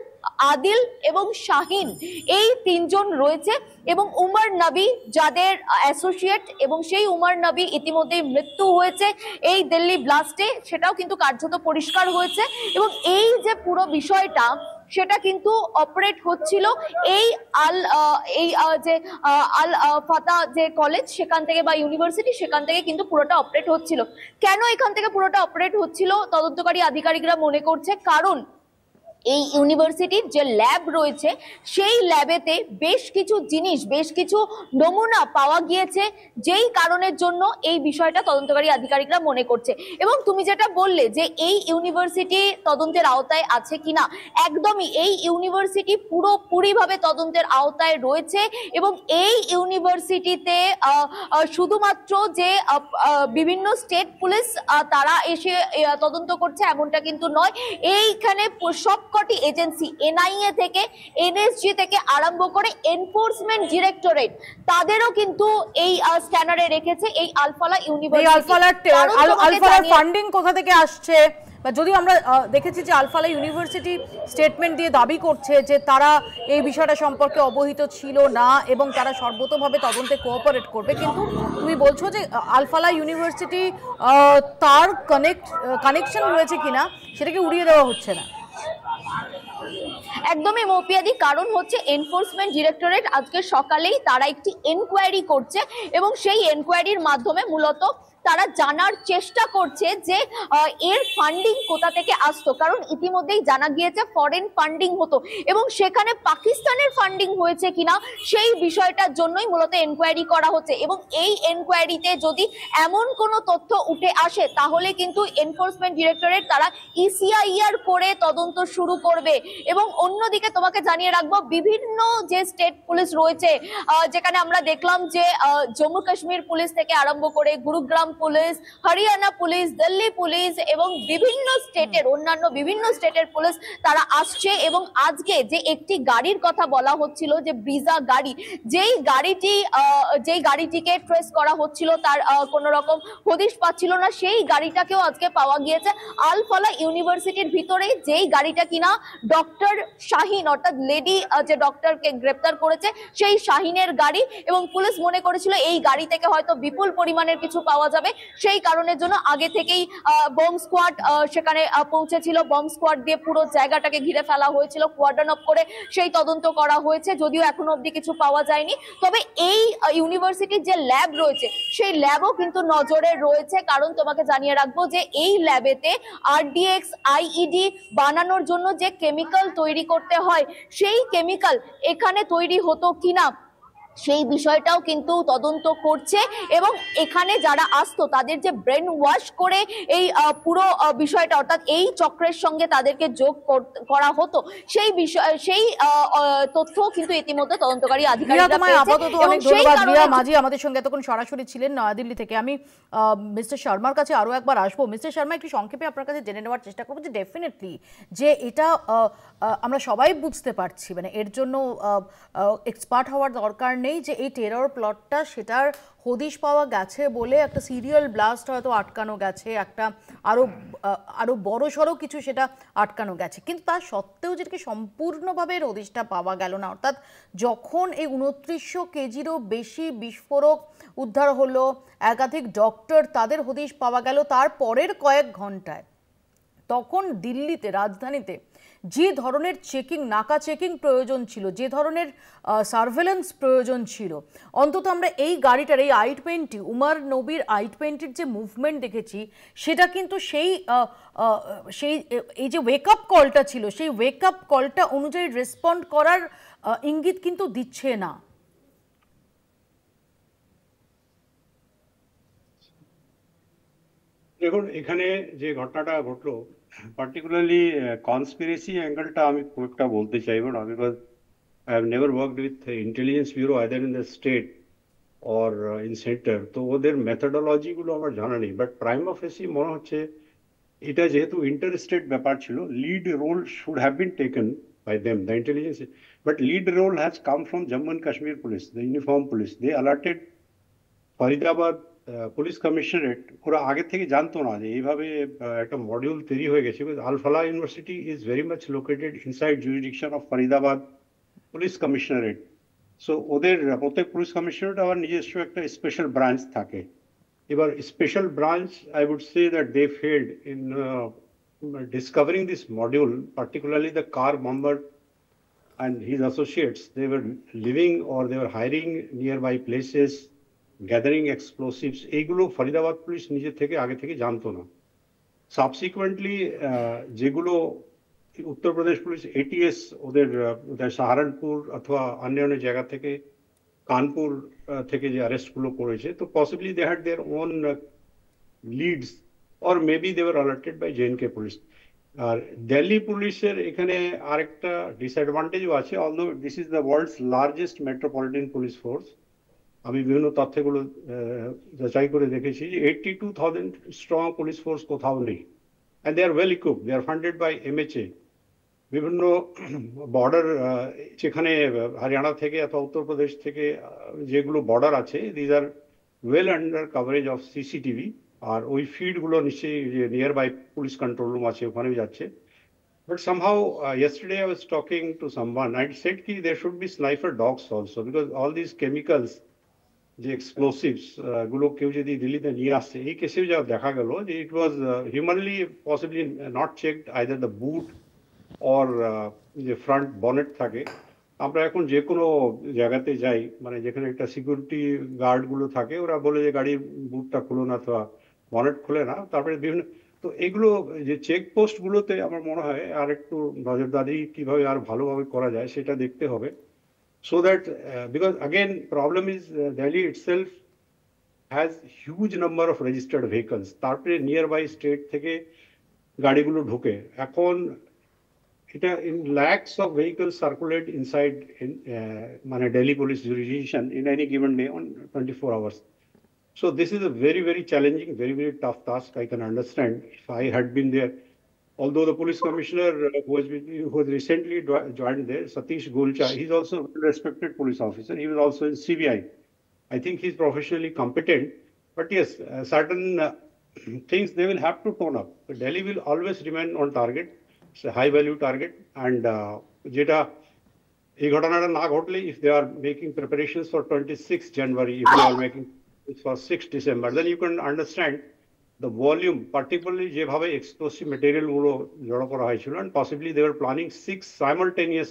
C: আদিল এবং শাহিন, এই তিনজন রয়েছে, এবং উমর নবী যাদের অ্যাসোসিয়েট, এবং সেই উমর নবী ইতিমধ্যেই মৃত্যু হয়েছে এই দিল্লি ব্লাস্টে, সেটাও কিন্তু কার্যত পরিষ্কার হয়েছে। এবং এই যে পুরো বিষয়টা সেটা কিন্তু অপারেট হচ্ছিল এই আল ফাতা যে কলেজ সেখান থেকে বা ইউনিভার্সিটি, সেখান থেকে কিন্তু পুরোটা অপারেট হচ্ছিল। কেন এখান থেকে পুরোটা অপারেট হচ্ছিল তদন্তকারী আধিকারিকরা মনে করছে, কারণ এই ইউনিভার্সিটির যে ল্যাব রয়েছে সেই ল্যাবেতে বেশ কিছু জিনিস, বেশ কিছু নমুনা পাওয়া গিয়েছে, যেই কারণের জন্য এই বিষয়টা তদন্তকারী আধিকারিকরা মনে করছে। এবং তুমি যেটা বললে যে এই ইউনিভার্সিটি তদন্তের আওতায় আছে কিনা, একদমই এই ইউনিভার্সিটি পুরোপুরিভাবে তদন্তের আওতায় রয়েছে। এবং এই ইউনিভার্সিটিতে শুধুমাত্র যে বিভিন্ন স্টেট পুলিশ তারা এসে তদন্ত করছে এমনটা কিন্তু নয়, এইখানে সবকটি এজেন্সি, এনআইএ থেকে এনএসজি থেকে আরম্ভ করে এনফোর্সমেন্ট ডিরেক্টরেট, তাদেরও কিন্তু এই স্ক্যানারে রেখেছে এই আলফালা ইউনিভার্সিটি।
A: আলফালার ফান্ডিং কোথা থেকে আসছে, বা যদিও আমরা দেখেছি যে আলফালা ইউনিভার্সিটি স্টেটমেন্ট দিয়ে দাবি করছে যে তারা এই বিষয়টা সম্পর্কে অবহিত ছিল না এবং তারা সর্বতোভাবে তদন্তে কোঅপারেট করবে, কিন্তু তুমি বলছো যে আলফালা ইউনিভার্সিটি তার কানেকশন রয়েছে কিনা সেটাকে উড়িয়ে দেওয়া হচ্ছে না।
C: একদমই মৌপিয়াদি, কারণ হচ্ছে এনফোর্সমেন্ট ডিরেক্টরেট আজকে সকালেই তারা একটি এনকোয়ারি করছে, এবং সেই এনকোয়ারির মাধ্যমে মূলত তারা জানার চেষ্টা করছে যে এর ফান্ডিং কোথা থেকে আসতো। কারণ ইতিমধ্যেই জানা গিয়েছে ফরেন ফান্ডিং হতো, এবং সেখানে পাকিস্তানের ফান্ডিং হয়েছে কিনা সেই বিষয়টার জন্যই মূলত এনকোয়ারি করা হচ্ছে। এবং এই এনকোয়ারিতে যদি এমন কোনো তথ্য উঠে আসে তাহলে কিন্তু এনফোর্সমেন্ট ডিরেক্টরেট তারা ইসিআইআর করে তদন্ত শুরু করবে। এবং অন্যদিকে তোমাকে জানিয়ে রাখবো, বিভিন্ন যে স্টেট পুলিশ রয়েছে, যেখানে আমরা দেখলাম যে জম্মু কাশ্মীর পুলিশ থেকে আরম্ভ করে Gurugram police, Haryana police, Delhi police এবং বিভিন্ন স্টেটের, অন্যান্য বিভিন্ন স্টেটের পুলিশ তারা আসছে। এবং আজকে যে একটি গাড়ির কথা বলা হচ্ছিল, যে ব্রিজা গাড়ি, যেই গাড়িটিকে ট্রেস করা হচ্ছিল, তার কোন রকম হদিশ পাচ্ছিল না, সেই গাড়িটাকেও আজকে পাওয়া গিয়েছে আলফালা ইউনিভার্সিটির ভিতরে, যেই গাড়িটা কিনা ডক্টর শাহিন, অর্থাৎ লেডি যে ডক্টরকে গ্রেপ্তার করেছে সেই শাহিনের গাড়ি। এবং পুলিশ মনে করেছিল এই গাড়ি থেকে হয়তো বিপুল পরিমাণের কিছু পাওয়া যাবে, সেই কারণের জন্য আগে থেকেই বম স্কোয়াড সেখানে পৌঁছেছিল, বম স্কোয়াড দিয়ে পুরো জায়গাটাকে ঘিরে ফেলা হয়েছিল, কোয়ার্ডন অফ করে সেই তদন্ত করা হয়েছে, যদিও এখনো অবধি কিছু পাওয়া যায়নি। তবে এই ইউনিভার্সিটির যে ল্যাব রয়েছে সেই ল্যাবও কিন্তু নজরে রয়েছে, কারণ তোমাকে জানিয়ে রাখবো যে এই ল্যাবেতে আরডিএক্স আইইডি বানানোর জন্য যে কেমিক্যাল তৈরি করতে হয়, সেই কেমিক্যাল এখানে তৈরি হতো কিনা সেই বিষয়টাও কিন্তু তদন্ত করছে। এবং এখানে যারা আসতো তাদের যে ব্রেন ওয়াশ করে এই পুরো বিষয়টা, অর্থাৎ এই চক্রের সঙ্গে তাদেরকে যোগ করা হতো, সেই বিষয়, সেই তথ্য কিন্তু ইতিমধ্যে তদন্তকারী আধিকারিকরা
A: মাঝি আমাদের সঙ্গে এতক্ষণ সরাসরি ছিলেন নয়াদিল্লি থেকে। আমি মিস্টার শর্মার কাছে আরো একবার আসবো। মিস্টার শর্মা, একটু সংক্ষেপে আপনার কাছে জেনে নেওয়ার চেষ্টা করবো যে ডেফিনেটলি যে এটা আমরা সবাই বুঝতে পারছি, মানে এর জন্য এক্সপার্ট হওয়ার দরকার নেই যে এই টেরর প্লটটা সেটার হদিশ পাওয়া গেছে বলে একটা সিরিয়াল ব্লাস্ট হয়তো আটকানো গেছে, একটা আরো বড় সড়ো কিছু সেটা আটকানো গেছে, কিন্তু তার সত্ত্বেও যেটাকে সম্পূর্ণভাবে হদিশটা পাওয়া গেল না। অর্থাৎ যখন এই 2900 কেজিরও বেশি বিস্ফোরক উদ্ধার হলো, একাধিক ডক্টর তাদের হদিশ পাওয়া গেল তার পরের কয়েক ঘন্টায়, তখন দিল্লিতে, রাজধানীতে যে ধরনের চেকিং, নাকা চেকিং প্রয়োজন ছিল, যে ধরনের সার্ভেলেন্স প্রয়োজন ছিল, অন্তত আমরা এই গাড়িটার, এই i20 উমার নবীর i20-র যে মুভমেন্ট দেখেছি, সেটা কিন্তু সেই এই যে ওয়েক আপ কলটা ছিল, সেই ওয়েক আপ কলটা অনুযায়ী রেসপন্ড করার ইঙ্গিত কিন্তু দিচ্ছে না।
D: দেখুন, এখানে যে ঘটনাটা ঘটলো, পার্টিকুলারলি কনস্পিরেসি অ্যাঙ্গেলটা আমি খুব একটা বলতে চাইবো না, because I have never worked with intelligence bureau either in the state or in centre, তো ওদের মেথডোলজি গুলো আমার জানা নেই। বাট প্রাইমা ফেসি মনে হচ্ছে এটা যেহেতু ইন্টার স্টেট ব্যাপার ছিল, lead role should have been taken by them, the intelligence, but lead role has come from Jammu and Kashmir police, the uniform police. They alerted Faridabad police commissionerate, ওরা আগে থেকে জানতো না যে এইভাবে একটা মডিউল তৈরি হয়ে গেছে। Al Falah university is very much located inside jurisdiction of Faridabad police commissionerate. So ওদের প্রত্যেক পুলিশ কমিশনারেট আবার নিজস্ব একটা স্পেশাল ব্রাঞ্চ থাকে। এবার special branch, I would say that they failed in discovering this module, particularly the car bomber and his associates. They were living or they were hiring nearby places, gathering explosives, এইগুলো Faridabad police নিজে থেকে আগে থেকে জানতো না। Subsequently যেগুলো Uttar Pradesh police ATS ওদের সাহারানপুর অথবা অন্য জায়গা থেকে, কানপুর থেকে যে অ্যারেস্টগুলো করেছে, তো possibly they had their own leads or maybe they were alerted by J and K police. আর দিল্লি পুলিশের এখানে আরেকটা ডিসঅ্যাডভান্টেজও আছে, although this is the world's largest metropolitan police force. আমি বিভিন্ন তথ্যগুলো যাচাই করে দেখেছি যে 82,000 স্ট্রং পুলিশ ফোর্স কোথাও নেই, and they are well equipped, they are funded by MHA। বিভিন্ন বর্ডার, যেখানে হরিয়ানা থেকে অথবা উত্তরপ্রদেশ থেকে যেগুলো বর্ডার আছে, these are well under coverage of CCTV। আর ওই ফিডগুলো নিশ্চয়ই যে near by police control room আছে ওখানেও যাচ্ছে। But somehow yesterday I was talking to someone, I said ki there should be sniper dogs also, because all these chemicals, যে explosives গুলো কেউ যদি দিল্লিতে নিয়ে আসছে, এই কেসেও যা দেখা গেল যে it was humanly possibly not checked either the boot or যে ফ্রন্ট বনেট থাকে। আমরা এখন যে কোনো জায়গাতে যাই, মানে যেখানে একটা সিকিউরিটি গার্ড গুলো থাকে, ওরা বলে যে গাড়ির বুটটা খুলো না অথবা বনেট খুলে না। তারপরে বিভিন্ন, তো এগুলো যে চেকপোস্ট গুলোতে আমার মনে হয় আর একটু নজরদারি কিভাবে আর ভালোভাবে করা যায় সেটা দেখতে হবে। So that because again problem is Delhi itself has huge number of registered vehicles, তারপরে nearby state থেকে গাড়িগুলো ঢোকে। এখন এটা in lakhs of vehicles circulate inside মানে Delhi police jurisdiction in any given day on 24 hours. So this is a very very challenging, very very tough task. I can understand if I had been there. Although the police commissioner who has recently joined there, Satish Golcha, he's also a respected police officer. He was also in CBI. I think he's professionally competent. But yes, certain things they will have to tone up. But Delhi will always remain on target. It's a high value target. And jeta ei ghotanata na ghotle, if they are making preparations for 26th January, if they are making for 6th December, then you can understand the volume, particularly যেভাবে explosive material গুলো জড়ো করা হয়েছিল, and possibly they were planning 6 simultaneous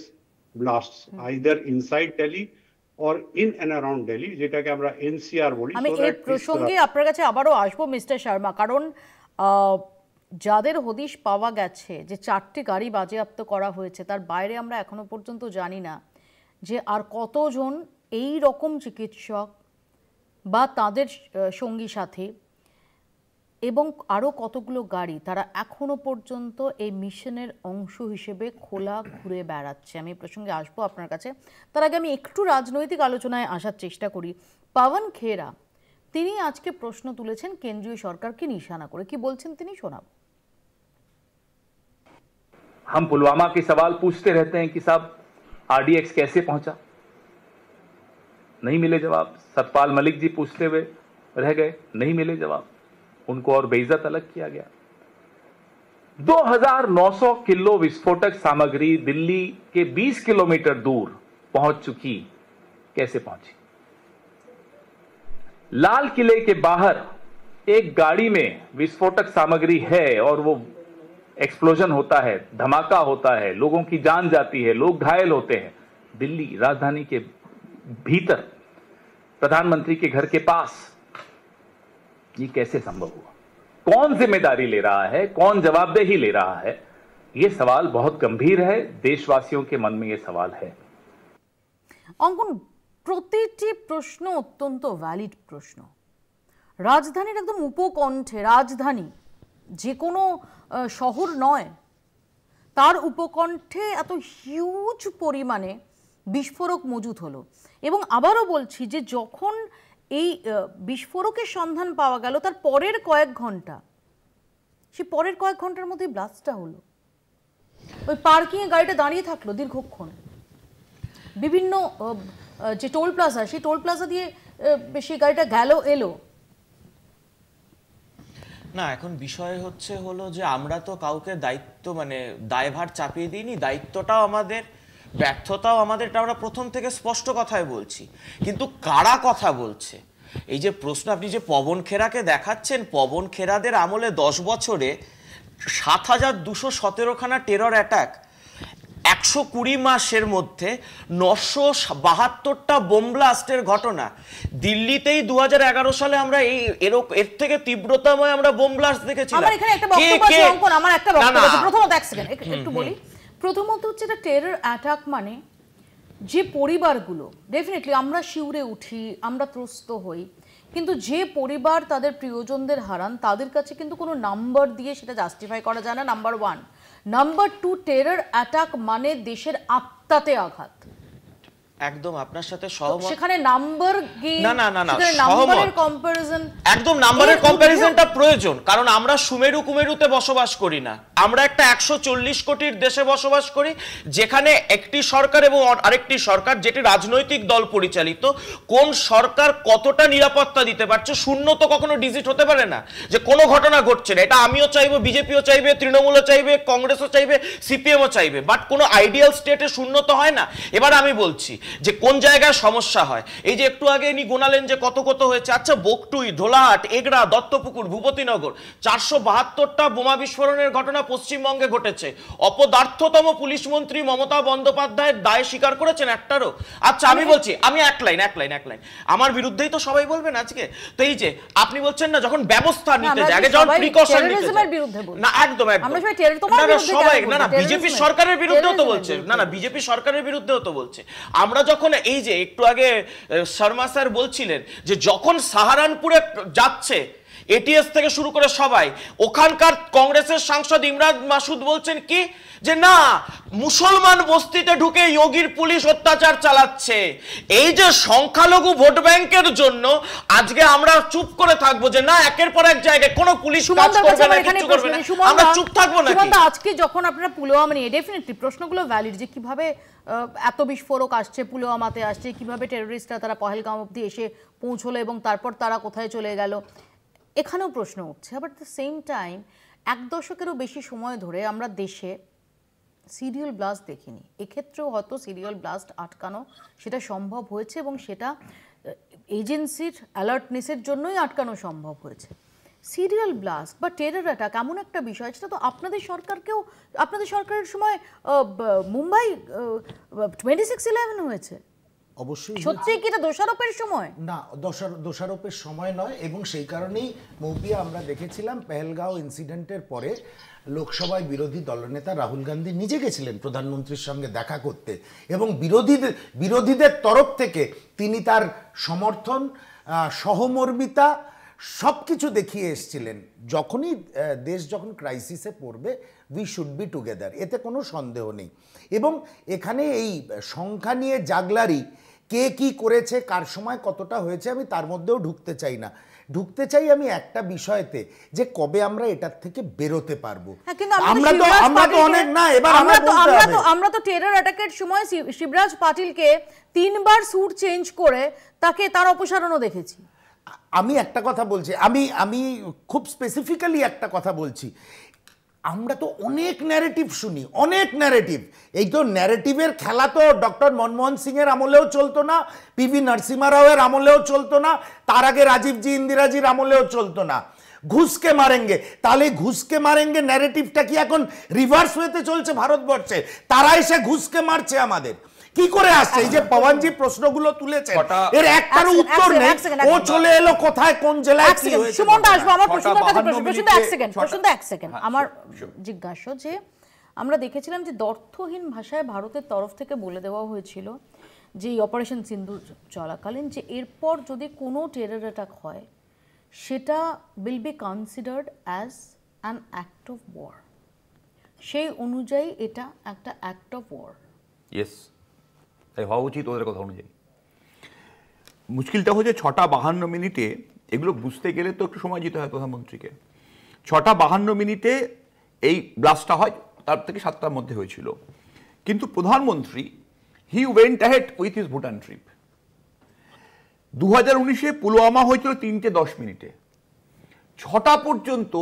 D: blasts either inside Delhi or in and around Delhi, যেটাকে আমরা NCR বলি।
A: আমি এই প্রসঙ্গে আপনার কাছে আবারও আসবো মিস্টার শর্মা, কারণ যাদের হদিশ পাওয়া গেছে যে 4টি গাড়ি বাজেয়াপ্ত করা হয়েছে, তার বাইরে আমরা এখনো পর্যন্ত জানি না যে আর কতজন এই রকম চিকিৎসক বা তাদের সঙ্গী সাথী এবং আরও কতগুলো গাড়ি তারা এখনো পর্যন্ত এই মিশনের অংশ হিসেবে খোলা ঘুরে বেড়াচ্ছে। আমি এই প্রসঙ্গে আসবো আপনার কাছে, তার আগে আমি একটু রাজনৈতিক আলোচনায় আসার চেষ্টা করি। পাবন খেরা তিনি আজকে প্রশ্ন তুলেছেন কেন্দ্রীয় সরকারকে নিশানা করে, কি বলছেন তিনি শোনাব।
I: हम पुलवामा के सवाल पूछते रहते हैं कि साहब RDX कैसे पहुंचा, नहीं मिले जवाब। सतपाल मलिक जी पूछते हुए रह गए, नहीं मिले जवाब, उनको और बेइज्जत अलग किया गया। 2900 किलो विस्फोटक सामग्री दिल्ली के 20 किलोमीटर दूर पहुंच चुकी, कैसे पहुंची? लाल किले के बाहर एक गाड़ी में विस्फोटक सामग्री है और वो एक्सप्लोजन होता है, धमाका होता है, लोगों की जान जाती है, लोग घायल होते हैं, दिल्ली राजधानी के भीतर प्रधानमंत्री के घर के पास, ये कैसे संभव हुआ? कौन जिम्मेदारी ले रहा है, कौन जवाबदेही ले रहा है? ये सवाल बहुत गंभीर है, देशवासियों के मन में ये सवाल है।
A: অঙ্কন, প্রতিটি প্রশ্ন অত্যন্ত ভ্যালিড প্রশ্ন। রাজধানীর একদম উপকণ্ঠে, রাজধানী যে কোনো শহর নয়, তার উপকণ্ঠে এত হিউজ পরিমাণে বিস্ফোরক মজুত হলো। এবং আবারও বলছি যে যখন এই বিস্ফোরকের সন্ধান পাওয়া গেল তার পরের কয়েক ঘন্টা, সে পরের কয়েক ঘন্টার মধ্যে ব্লাস্টটা হলো। ওই পার্কিংয়ে গাড়িটা দাঁড়িয়ে থাকলো দীর্ঘক্ষণ, বিভিন্ন যে টোল প্লাজা, সেই টোল প্লাজা দিয়ে সেই গাড়িটা গেল এলো।
E: না, এখন বিষয় হলো যে আমরা তো কাউকে দায়িত্ব দায়ভার চাপিয়ে দিইনি, দায়িত্বটাও আমাদের, ব্যর্থতাও আমাদের, এটা আমরা প্রথম থেকে স্পষ্ট কথায় বলছি। কিন্তু কারা কথা বলছে, এই যে প্রশ্ন আপনি যে পবন খেরাকে দেখাচ্ছেন, পবন খেরাদের আমলে 10 বছরে 7,217খানা টেরর অ্যাটাক, 120 মাসের মধ্যে 972টা বোম ব্লাস্টের ঘটনা। দিল্লিতেই 2011 সালে আমরা এর থেকে তীব্রতাময় আমরা বোম ব্লাস্ট দেখেছিলাম।
A: আমার এখানে একটা বক্তব্য আছে অঙ্কন, আমার একটা বক্তব্য আছে। প্রথমত এক সেকেন্ড একটু বলি। প্রথমত হচ্ছে এটা টেরর অ্যাটাক মানে যে পরিবারগুলো, ডেফিনেটলি আমরা শিউরে উঠি, আমরা ত্রস্ত হই, কিন্তু যে পরিবার তাদের প্রিয়জনদের হারান তাদের কাছে কিন্তু কোনো নাম্বার দিয়ে সেটা জাস্টিফাই করা যায় না, নাম্বার 1। নাম্বার 2, টেরর অ্যাটাক মানে দেশের আত্মাতে আঘাত।
E: একদম আপনার সাথে সহমত।
A: সেখানে নাম্বার গেম,
E: না,
A: সেখানে নাম্বারের কম্পারিজন,
E: একদম নাম্বারের কম্পারিজনটা প্রয়োজন, কারণ আমরা সুমেরু কুমেরুতে বসবাস করি না, আমরা একটা 140 কোটির দেশে বসবাস করি, যেখানে একটি সরকার এবং আরেকটি সরকার, যেটি রাজনৈতিক দল পরিচালিত, কোন সরকার কতটা নিরাপত্তা দিতে পারছে শূন্য তো কখনো ডিজিট হতে পারে না, যে কোনো ঘটনা ঘটছে না। এটা আমিও চাইবো, বিজেপিও চাইবে, তৃণমূলও চাইবে, কংগ্রেসও চাইবে, সিপিএমও চাইবে, বাট কোনো আইডিয়াল স্টেটে শূন্য তো হয় না। এবার আমি বলছি যে কোন জায়গায় সমস্যা হয়। এই যে একটু আগে ইনি গোনালেন যে কত কত হয়েছে, আচ্ছা বকটুই, ধোলাহাট, এগরা, দত্তপুকুর, ভূপতিনগর, 472টা বোমা বিস্ফোরণের ঘটনা পশ্চিমবঙ্গে ঘটেছে। অপদার্থতম পুলিশ মন্ত্রী মমতা বন্দ্যোপাধ্যায়ের দায় স্বীকার করেছেন একটারও? আচ্ছা আমি বলছি, আমি এক লাইন আমার বিরুদ্ধেই তো সবাই বলবেন আজকে। তো এই যে আপনি বলছেন না, যখন ব্যবস্থা নিতে যায়, আগে যখন প্রিকশন নিতে যায়, না একদম সবাই, না বিজেপি সরকারের বিরুদ্ধেও তো বলছে, না বিজেপি সরকারের বিরুদ্ধেও তো বলছে। আমরা যখন এই যে একটু আগে শর্মা স্যার বলছিলেন যে যখন সাহারানপুরে যাচ্ছে এটিএস থেকে শুরু করে সবাই, ওখানকার কংগ্রেসের সাংসদ ইমরান মাসুদ বলছেন কি, যে না মুসলমান বস্তিতে ঢুকে যোগীর পুলিশ অত্যাচার চালাচ্ছে। এই যে সংখ্যালঘু ভোট ব্যাংকের জন্য আজকে আমরা চুপ করে থাকবো যে না একের পর এক জায়গায় কোনো পুলিশ কাজ করবে না, কিছু করবে না, আমরা চুপ থাকবো না?
A: আজকে যখন আপনারা পুলওয়ামা নিয়ে, ডেফিনেটলি প্রশ্নগুলো ভ্যালিড, যে কিভাবে এত বিস্ফোরক আসছে, পুলওয়ামাতে আসছে, কিভাবে টেররিস্টরা তারা পহেলগাঁও অবধি এসে পৌঁছলো এবং তারপর তারা কোথায় চলে গেল, এখানেও প্রশ্ন উঠছে। বাট দ্য সেম টাইম 1 দশকেরও বেশি সময় ধরে আমরা দেশে সিরিয়াল ব্লাস্ট দেখিনি। এক্ষেত্রেও হয়তো সিরিয়াল ব্লাস্ট আটকানো সেটা সম্ভব হয়েছে এবং সেটা এজেন্সির অ্যালার্টনেসের জন্যই আটকানো সম্ভব হয়েছে। সিরিয়াল ব্লাস্ট বা টেরর অ্যাটাক এমন একটা বিষয়, সেটা তো আপনাদের সরকারকেও, আপনাদের সরকারের সময় মুম্বাই 26/11 হয়েছে।
F: অবশ্যই
A: সত্যি কি এটা দোষারোপের সময়?
F: না, দোষারোপের সময় নয়, এবং সেই কারণেই মৌপিয়া আমরা দেখেছিলাম পেহেলগাঁও ইনসিডেন্টের পরে লোকসভায় বিরোধী দলনেতা রাহুল গান্ধী নিজে গেছিলেন প্রধানমন্ত্রীর সঙ্গে দেখা করতে, এবং বিরোধীদের তরফ থেকে তিনি তার সমর্থন, সহমর্মিতা সব কিছু দেখিয়ে এসেছিলেন। যখনই দেশ যখন ক্রাইসিসে পড়বে, উই শুড বি টুগেদার, এতে কোনো সন্দেহ নেই। এবং এখানে এই সংখ্যা নিয়ে জাগলারি, কে কি করেছে, কার সময় কতটা হয়েছে, আমি তার মধ্যেও ঢুকতে চাই না। ঢুকতে চাই আমি একটা বিষয়তে, যে কবে আমরা এটার থেকে বেরোতে পারবো।
A: আমরা তো টেরর অ্যাটাকের সময় শিবরাজ পাটিলকে 3 বার স্যুট চেঞ্জ করে তাকে তার অপসারণও দেখেছি।
F: আমি একটা কথা বলছি, আমি খুব স্পেসিফিক্যালি একটা কথা বলছি, আমরা তো অনেক ন্যারেটিভ শুনি, অনেক ন্যারেটিভ। এই তো ন্যারেটিভের খেলা তো ডক্টর মনমোহন সিংয়ের আমলেও চলতো না, পিভি নরসিমহা রাওয়ের আমলেও চলতো না, তার আগে রাজীবজি ইন্দিরাজির আমলেও চলতো না। ঘুষকে মারেঙ্গে, তাহলে ঘুষকে মারেঙ্গে ন্যারেটিভটা কি এখন রিভার্স হতে চলছে ভারতবর্ষে? তারা এসে ঘুষকে মারছে আমাদের কি করে আসছে? এই যে পবনজি প্রশ্নগুলো তুলেছে এর একটারও উত্তর নেই। ও চলে এলো কোথায়, কোন জেলায় কি হয়েছে?
A: সুমনদা আসবো আমার প্রশ্নটার কাছে। প্রশ্নটা এক সেকেন্ড আমার জিজ্ঞাসা যে আমরা দেখেছিলাম যে দ্ব্যর্থহীন ভাষায় ভারতের তরফ থেকে বলে দেওয়া হয়েছিল যে এই অপারেশন সিন্দুর চলাকালীন যে এরপর যদি কোনো টেরর অ্যাটাক হয় সেটা will be considered as an act of war. সেই অনুযায়ী এটা একটা অ্যাক্ট অফ ওয়ার।
G: ইয়েস, তাই হওয়া উচিত ওদের কথা অনুযায়ী। মুশকিলটা হচ্ছে 6:52 এগুলো বুঝতে গেলে তো একটু সময় দিতে হয় প্রধানমন্ত্রীকে। 6:52 এই ব্লাস্টটা হয়, তার থেকে 7টার মধ্যে হয়েছিল। কিন্তু প্রধানমন্ত্রী he went ahead with his Bhutan trip. 2019 Pulwama হয়েছিল 3:10। 6টা পর্যন্ত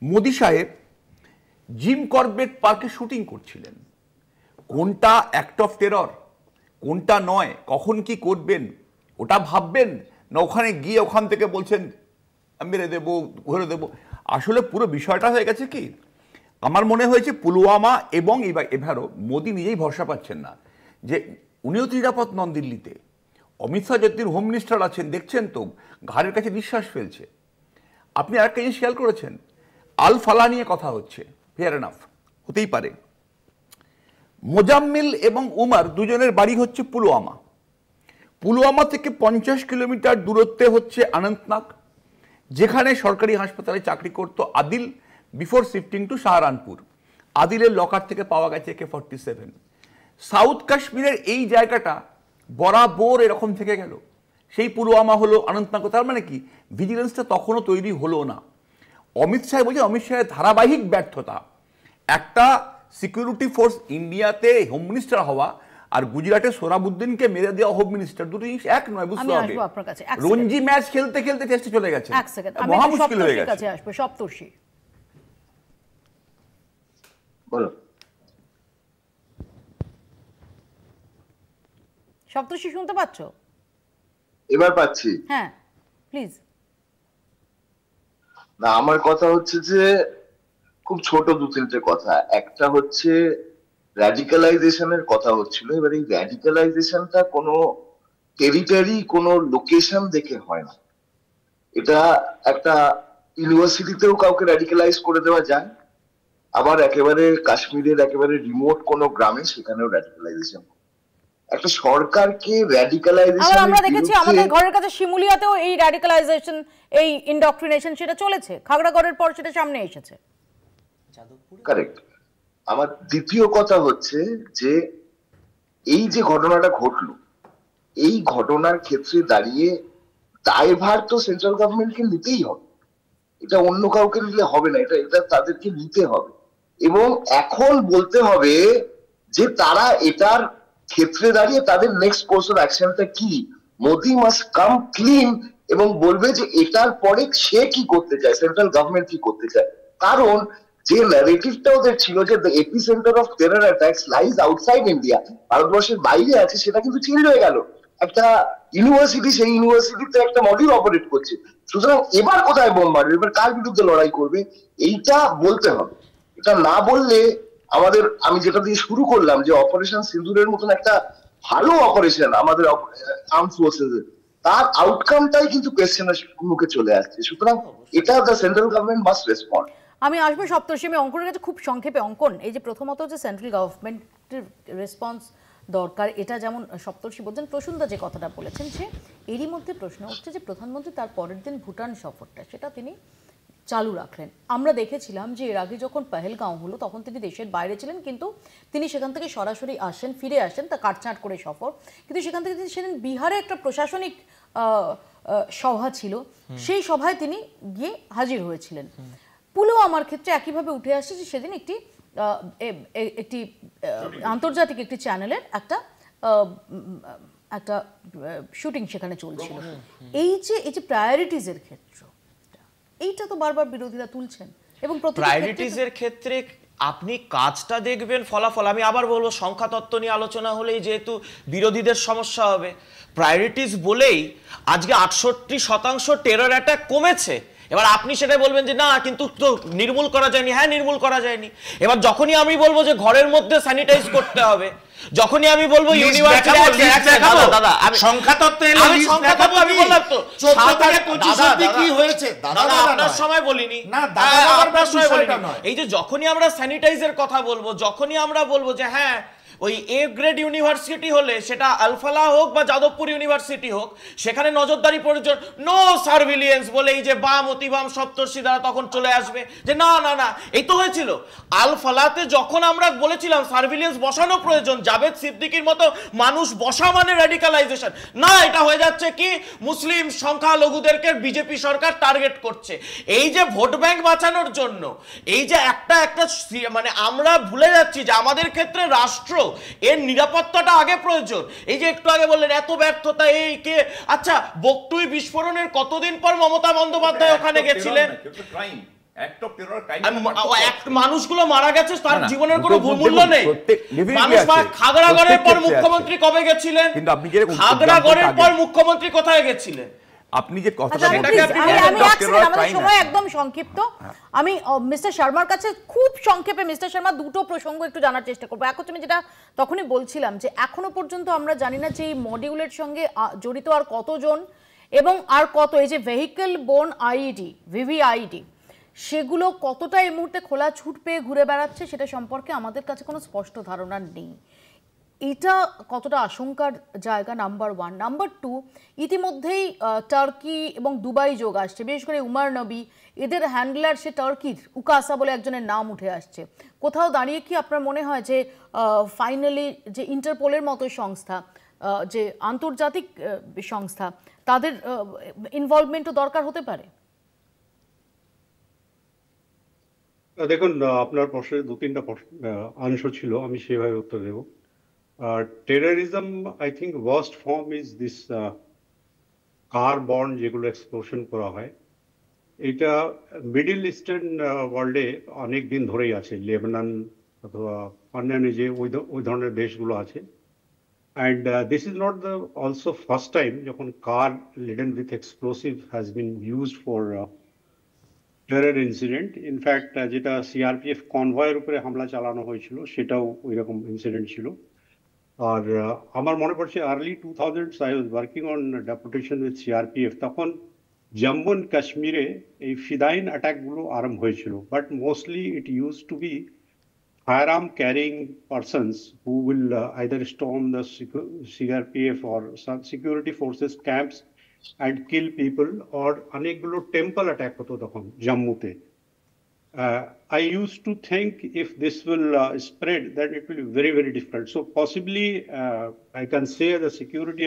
G: মোদি সাহেব জিম করবেট পার্কে শুটিং করছিলেন। কোনটা অ্যাক্ট অফ টেরর, কোনটা নয়, কখন কি করবেন ওটা ভাববেন না ওখানে গিয়ে ওখান থেকে বলছেন মেরে দেবো, ঘুরে দেবো? আসলে পুরো বিষয়টা হয়ে গেছে কি, আমার মনে হয়েছে পুলওয়ামা এবং এবারও মোদি নিজেই ভরসা পাচ্ছেন না যে উনিও তো নিরাপদ নন দিল্লিতে। অমিত শাহ যতদিন হোম মিনিস্টার আছেন দেখছেন তো ঘাড়ের কাছে নিঃশ্বাস ফেলছে। আপনি আরেকটা জিনিস খেয়াল করেছেন, আল ফালা নিয়ে কথা হচ্ছে, ফেয়ার এনাফ, হতেই পারে। মোজাম্মিল এবং উমার দুজনের বাড়ি হচ্ছে পুলওয়ামা। পুলওয়ামা থেকে 50 কিলোমিটার দূরত্বে হচ্ছে অনন্তনাগ, যেখানে সরকারি হাসপাতালে চাকরি করত Adil before shifting to Saharanpur. আদিলের লকার থেকে পাওয়া গেছে AK-47। সাউথ কাশ্মীরের এই জায়গাটা বরাবর এরকম থেকে গেল, সেই পুলওয়ামা হলো অনন্তনাগ। তার মানে কি ভিজিলেন্সটা তখনও তৈরি হলো না। অমিত শাহ বলছে অমিত শাহের ধারাবাহিক ব্যর্থতা। একটা সিকিউরিটি ফোর্স ইন্ডিয়াতে হোম মিনিস্টার হওয়া আর গুজরাটে সোহরাবুদ্দিনকে মেরে দেওয়া হোম মিনিস্টার, দুটো জিনিস এক নয়, বুঝতে হবে। রঞ্জি ম্যাচ খেলতে খেলতে টেস্টে চলে গেছে, মহা মুশকিল হয়ে গেছে।
A: সপ্তর্ষি
H: বলো।
A: সপ্তর্ষি শুনতে পাচ্ছ?
H: এবার পাচ্ছি।
A: হ্যাঁ প্লিজ।
H: না, আমার কথা হচ্ছে যে খুব ছোট 2-3টে কথা। একটা হচ্ছে র্যাডিক্যালাইজেশনের কথা হচ্ছিল। এবার এই র্যাডিক্যালাইজেশনটা কোনো টেরিটরি, কোনো লোকেশন দেখে হয় না। এটা একটা ইউনিভার্সিটিতেও কাউকে র্যাডিক্যালাইজ করে দেওয়া যায়, আবার একেবারে কাশ্মীরের একেবারে রিমোট কোনো গ্রামে সেখানেও র্যাডিক্যালাইজেশন। একটা সরকারকে র্যাডিক্যালাইজেশন
A: আমরা দেখেছি আমাদের ঘরের কাছে শিমুলিয়াতেও এই র্যাডিক্যালাইজেশন, এই ইন্ডক্ট্রিনেশন সেটা চলেছে। খাগড়াগড়ের পর সেটা সামনে এসেছে।
H: কারেক্ট। আমার দ্বিতীয় কথা হচ্ছে যে এই যে ঘটনাটা ঘটলো, এই ঘটনার ক্ষেত্রে দাঁড়িয়ে দায়ভার তো সেন্ট্রাল গভর্নমেন্টকে নিতেই হবে। এটা অন্য কাউকে নিলে হবে না, এটা তাদেরকে নিতে হবে। এবং এখন বলতে হবে যে তারা এটার ক্ষেত্রে দাঁড়িয়ে তাদের নেক্সট কোর্স অফ অ্যাকশনটা কি। মোদি মাস্ট কাম ক্লিন এবং বলবে যে এটার পরে সে কি করতে চায়, সেন্ট্রাল গভর্নমেন্ট কি করতে চায়। কারণ যে ন্যারেটিভটা ওদের ছিল যে the epicentre of terror attacks lies outside India, ভারতবর্ষের বাইরে আছে, সেটা কিন্তু চেঞ্জ হয়ে গেল। একটা ইউনিভার্সিটি, সেই ইউনিভার্সিটিতে একটা মডিউল অপারেট করছে। সুতরাং এবার কোথায় বোম মারবে, এবার কার বিরুদ্ধে লড়াই করবে, এইটা বলতে হবে। এটা না বললে আমাদের, আমি যেটা দিয়ে শুরু করলাম যে অপারেশন সিন্দুরের মতন একটা ভালো অপারেশন আমাদের আর্ম ফোর্সেস, তার আউটকামটাই কিন্তু কোয়েশ্চেনের মুখে চলে আসছে। সুতরাং এটা the central government must respond.
A: আমি আসবো সপ্তর্ষি। আমি অঙ্কনের কাছে খুব সংক্ষেপে। অঙ্কন, এই যে প্রথমত যে সেন্ট্রাল গভর্নমেন্টের রেসপন্স দরকার, এটা যেমন সপ্তর্ষি বলছেন, প্রসূনদা যে কথাটা বলেছেন, যে এরই মধ্যে প্রশ্ন উঠছে যে প্রধানমন্ত্রী তার পরের দিন ভুটান সফরটা সেটা তিনি চালু রাখলেন। আমরা দেখেছিলাম যে এর আগে যখন পহেলগাঁও হলো তখন তিনি দেশের বাইরে ছিলেন, কিন্তু তিনি সেখান থেকে সরাসরি আসেন, ফিরে আসেন, তা কাটছাঁট করে সফর। কিন্তু সেখান থেকে তিনি সেদিন বিহারে একটা প্রশাসনিক সভা ছিল, সেই সভায় তিনি গিয়ে হাজির হয়েছিলেন। পুলওয়ামার ক্ষেত্রে একইভাবে উঠে আসছে যে সেদিন একটি আন্তর্জাতিক একটি চ্যানেলের একটা শুটিং সেখানে চলছিল। এই যে প্রায়োরিটিজের ক্ষেত্র, এইটা তো বারবার বিরোধীরা তুলছেন। এবং
E: প্রায়োরিটিজের ক্ষেত্রে আপনি কাজটা দেখবেন, ফলাফল। আমি আবার বলবো, সংখ্যা তত্ত্ব নিয়ে আলোচনা হলেই যেহেতু বিরোধীদের সমস্যা হবে। প্রায়োরিটিজ বলেই আজকে 68% টেরর অ্যাটাক কমেছে এবার আপনি সেটা বলবেন যে না কিন্তু তো নির্মূল করা যায়নি। হ্যাঁ, নির্মূল করা যায়নি। এবার যখনই আমি বলবো যে ঘরের মধ্যে স্যানিটাইজ করতে হবে, যখনই আমি বলবো ইউনিভার্সিটি, দাদা আমি সংখ্যা তত্ত্ব আমি বললাম তো 14 থেকে 25 অবধি কি হয়েছে দাদা আপনার সময় বলিনি, না দাদা আপনার সময় বলিনি। এই যে যখনই আমরা স্যানিটাইজের কথা বলবো, যখনই আমরা বলবো যে হ্যাঁ ওই এ গ্রেড ইউনিভার্সিটি হলে সেটা আলফালা হোক বা যাদবপুর ইউনিভার্সিটি হোক, সেখানে নজরদারি প্রয়োজন, নো সার্ভিলিয়েন্স বলে এই যে বাম অতিবাম সপ্তর্ষি দ্বারা তখন চলে আসবে যে না না না। এই তো হয়েছিল আলফালাতে যখন আমরা বলেছিলাম সার্ভিলিয়েন্স বসানো প্রয়োজন, জাভেদ সিদ্দিকীর মতো মানুষ বসা মানে র্যাডিকালাইজেশন না, এটা হয়ে যাচ্ছে কি মুসলিম সংখ্যালঘুদেরকে বিজেপি সরকার টার্গেট করছে। এই যে ভোট ব্যাংক বাঁচানোর জন্য এই যে একটা মানে আমরা ভুলে যাচ্ছি যে আমাদের ক্ষেত্রে রাষ্ট্র এর নিরাপত্তাটা আগে প্রয়োজন। এই যে একটু আগে বললেন এত ব্যর্থতা এই কে, আচ্ছা বকটুই বিস্ফোরণের কতদিন পর মমতা বন্দ্যোপাধ্যায় ওখানে গেছিলেন? মানুষগুলো মারা গেছে, তার জীবনের কোনো মূল্য নেই। মানুষ খাগড়াগড়ের পর মুখ্যমন্ত্রী কবে গেছিলেন? খাগড়াগড়ের পর মুখ্যমন্ত্রী কোথায় গেছিলেন?
G: আপনি যে কথা
A: সময় একদম সংক্ষিপ্ত, আমি মিস্টার শর্মার কাছে খুব সংক্ষেপে মিস্টার শর্মা দুটো প্রসঙ্গ একটু জানার চেষ্টা করবো। এখন আমি যেটা তখনই বলছিলাম যে এখনো পর্যন্ত আমরা জানি না যে এই মডিউলের সঙ্গে জড়িত আর কতজন এবং আর কত এই যে ভেহিকল বোর্ন আইডি ভিভিআইডি সেগুলো কতটা এই মুহূর্তে খোলা ছুট পেয়ে ঘুরে বেড়াচ্ছে সেটা সম্পর্কে আমাদের কাছে কোনো স্পষ্ট ধারণা নেই। এটা কতটা আশঙ্কার জায়গা, নাম্বার ওয়ান। নাম্বার টু, ইতিমধ্যেই টার্কি এবং দুবাই যোগ আসছে, বিশেষ করে উমার নবী এদের হ্যান্ডলার সে টার্কির উকাসা বলে একজনের নাম উঠে আসছে। কোথাও দাঁড়িয়ে কি আপনার মনে হয় যে ফাইনালি যে ইন্টারপোলের মতো সংস্থা, যে আন্তর্জাতিক সংস্থা, তাদের ইনভলভমেন্টও দরকার হতে পারে?
D: দেখুন, আপনার প্রশ্নের 2-3টা অংশ ছিল, আমি সেভাবে উত্তর দেব। Terrorism, I think worst form is this car bomb যেগুলো এক্সপ্লোশন করা হয়। এটা মিডল ইস্টার্ন ওয়ার্ল্ডে অনেক দিন ধরেই আছে, লেবানন অথবা অন্যান্য যে ওই ধরনের দেশগুলো আছে। And this is not the also first time যখন car laden with explosive has been used for terror incident. In fact যেটা সিআরপিএফ কনভয়ের উপরে হামলা চালানো হয়েছিল সেটাও ওই রকম ইনসিডেন্ট ছিল। আর আমার মনে পড়ছে early 2000s I was working on deputation with CRPF, তখন জম্মু অ্যান্ড কাশ্মীরে এই ফিদাইন অ্যাটাকগুলো আরম্ভ হয়েছিল। But mostly it use to be firearm carrying persons who will either storm the CRPF or security forces camps and kill people, or anekgulo temple attack hoto tokhon Jammu-te. I used to think if this will spread, that it will be very, very difficult. So possibly, I can say as a security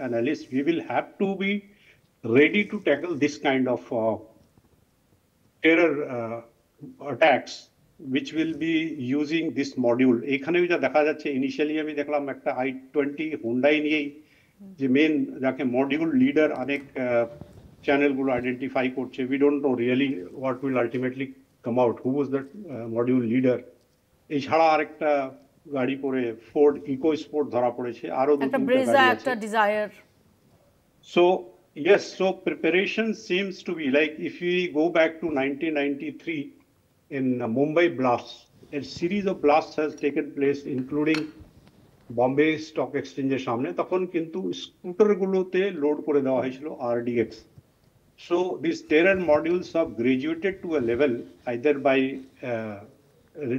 D: analyst, we will have to be ready to tackle this kind of terror attacks, which will be using this module. এখানে যা দেখা যাচ্ছে, initially আমি দেখলাম একটা i20 Hyundai নিয়েই যে main যাকে মডিউল লিডার অনেক চ্যানেলগুলো আইডেন্টিফাই করছে। We don't know really what will ultimately come out, who was that module leader. এছাড়া আরেকটা গাড়ি পরে ফোর্ড ইকো স্পোর্ট ধরা পড়েছে, আরো
A: একটা ব্রেজা, একটা desire.
D: So yes, so preparation seems to be like, if we go back to 1993 in Mumbai blasts, a series of blasts has taken place, including Bombay Stock Exchange এর সামনে। তখন কিন্তু scooter গুলোতে লোড করে দেওয়া হয়েছিল RDX. So these terror modules have graduated to a level either by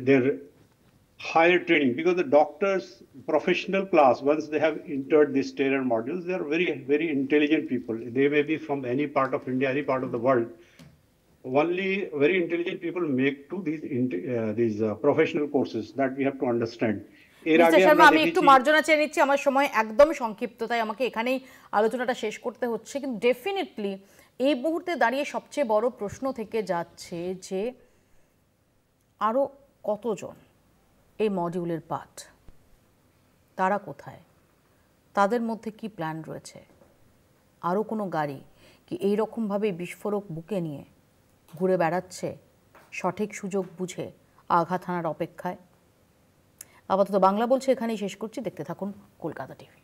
D: their higher training, because the doctors, professional class, once they have entered these terror modules, they are very, very intelligent people. They may be from any part of India, any part of the world. Only very intelligent people make to these professional courses, that we have to understand.
A: আমি একটু মার্জনা চেয়ে নিচ্ছি, আমার সময় একদম সংক্ষিপ্ত, তাই আমাকে এখানেই আলোচনাটা শেষ করতে হচ্ছে। কিন্তু ডেফিনেটলি এই মুহূর্তে দাঁড়িয়ে সবচেয়ে বড় প্রশ্ন থেকে যাচ্ছে যে আরো কতজন এই মডিউলের পার্ট, তারা কোথায়, তাদের মধ্যে কি প্ল্যান রয়েছে, আরও কোনো গাড়ি কি এইরকমভাবে বিস্ফোরক বুকে নিয়ে ঘুরে বেড়াচ্ছে সঠিক সুযোগ বুঝে আঘাত হানার অপেক্ষায়? আপাতত বাংলা বলছে এখানেই শেষ করছি। দেখতে থাকুন কলকাতা টিভি।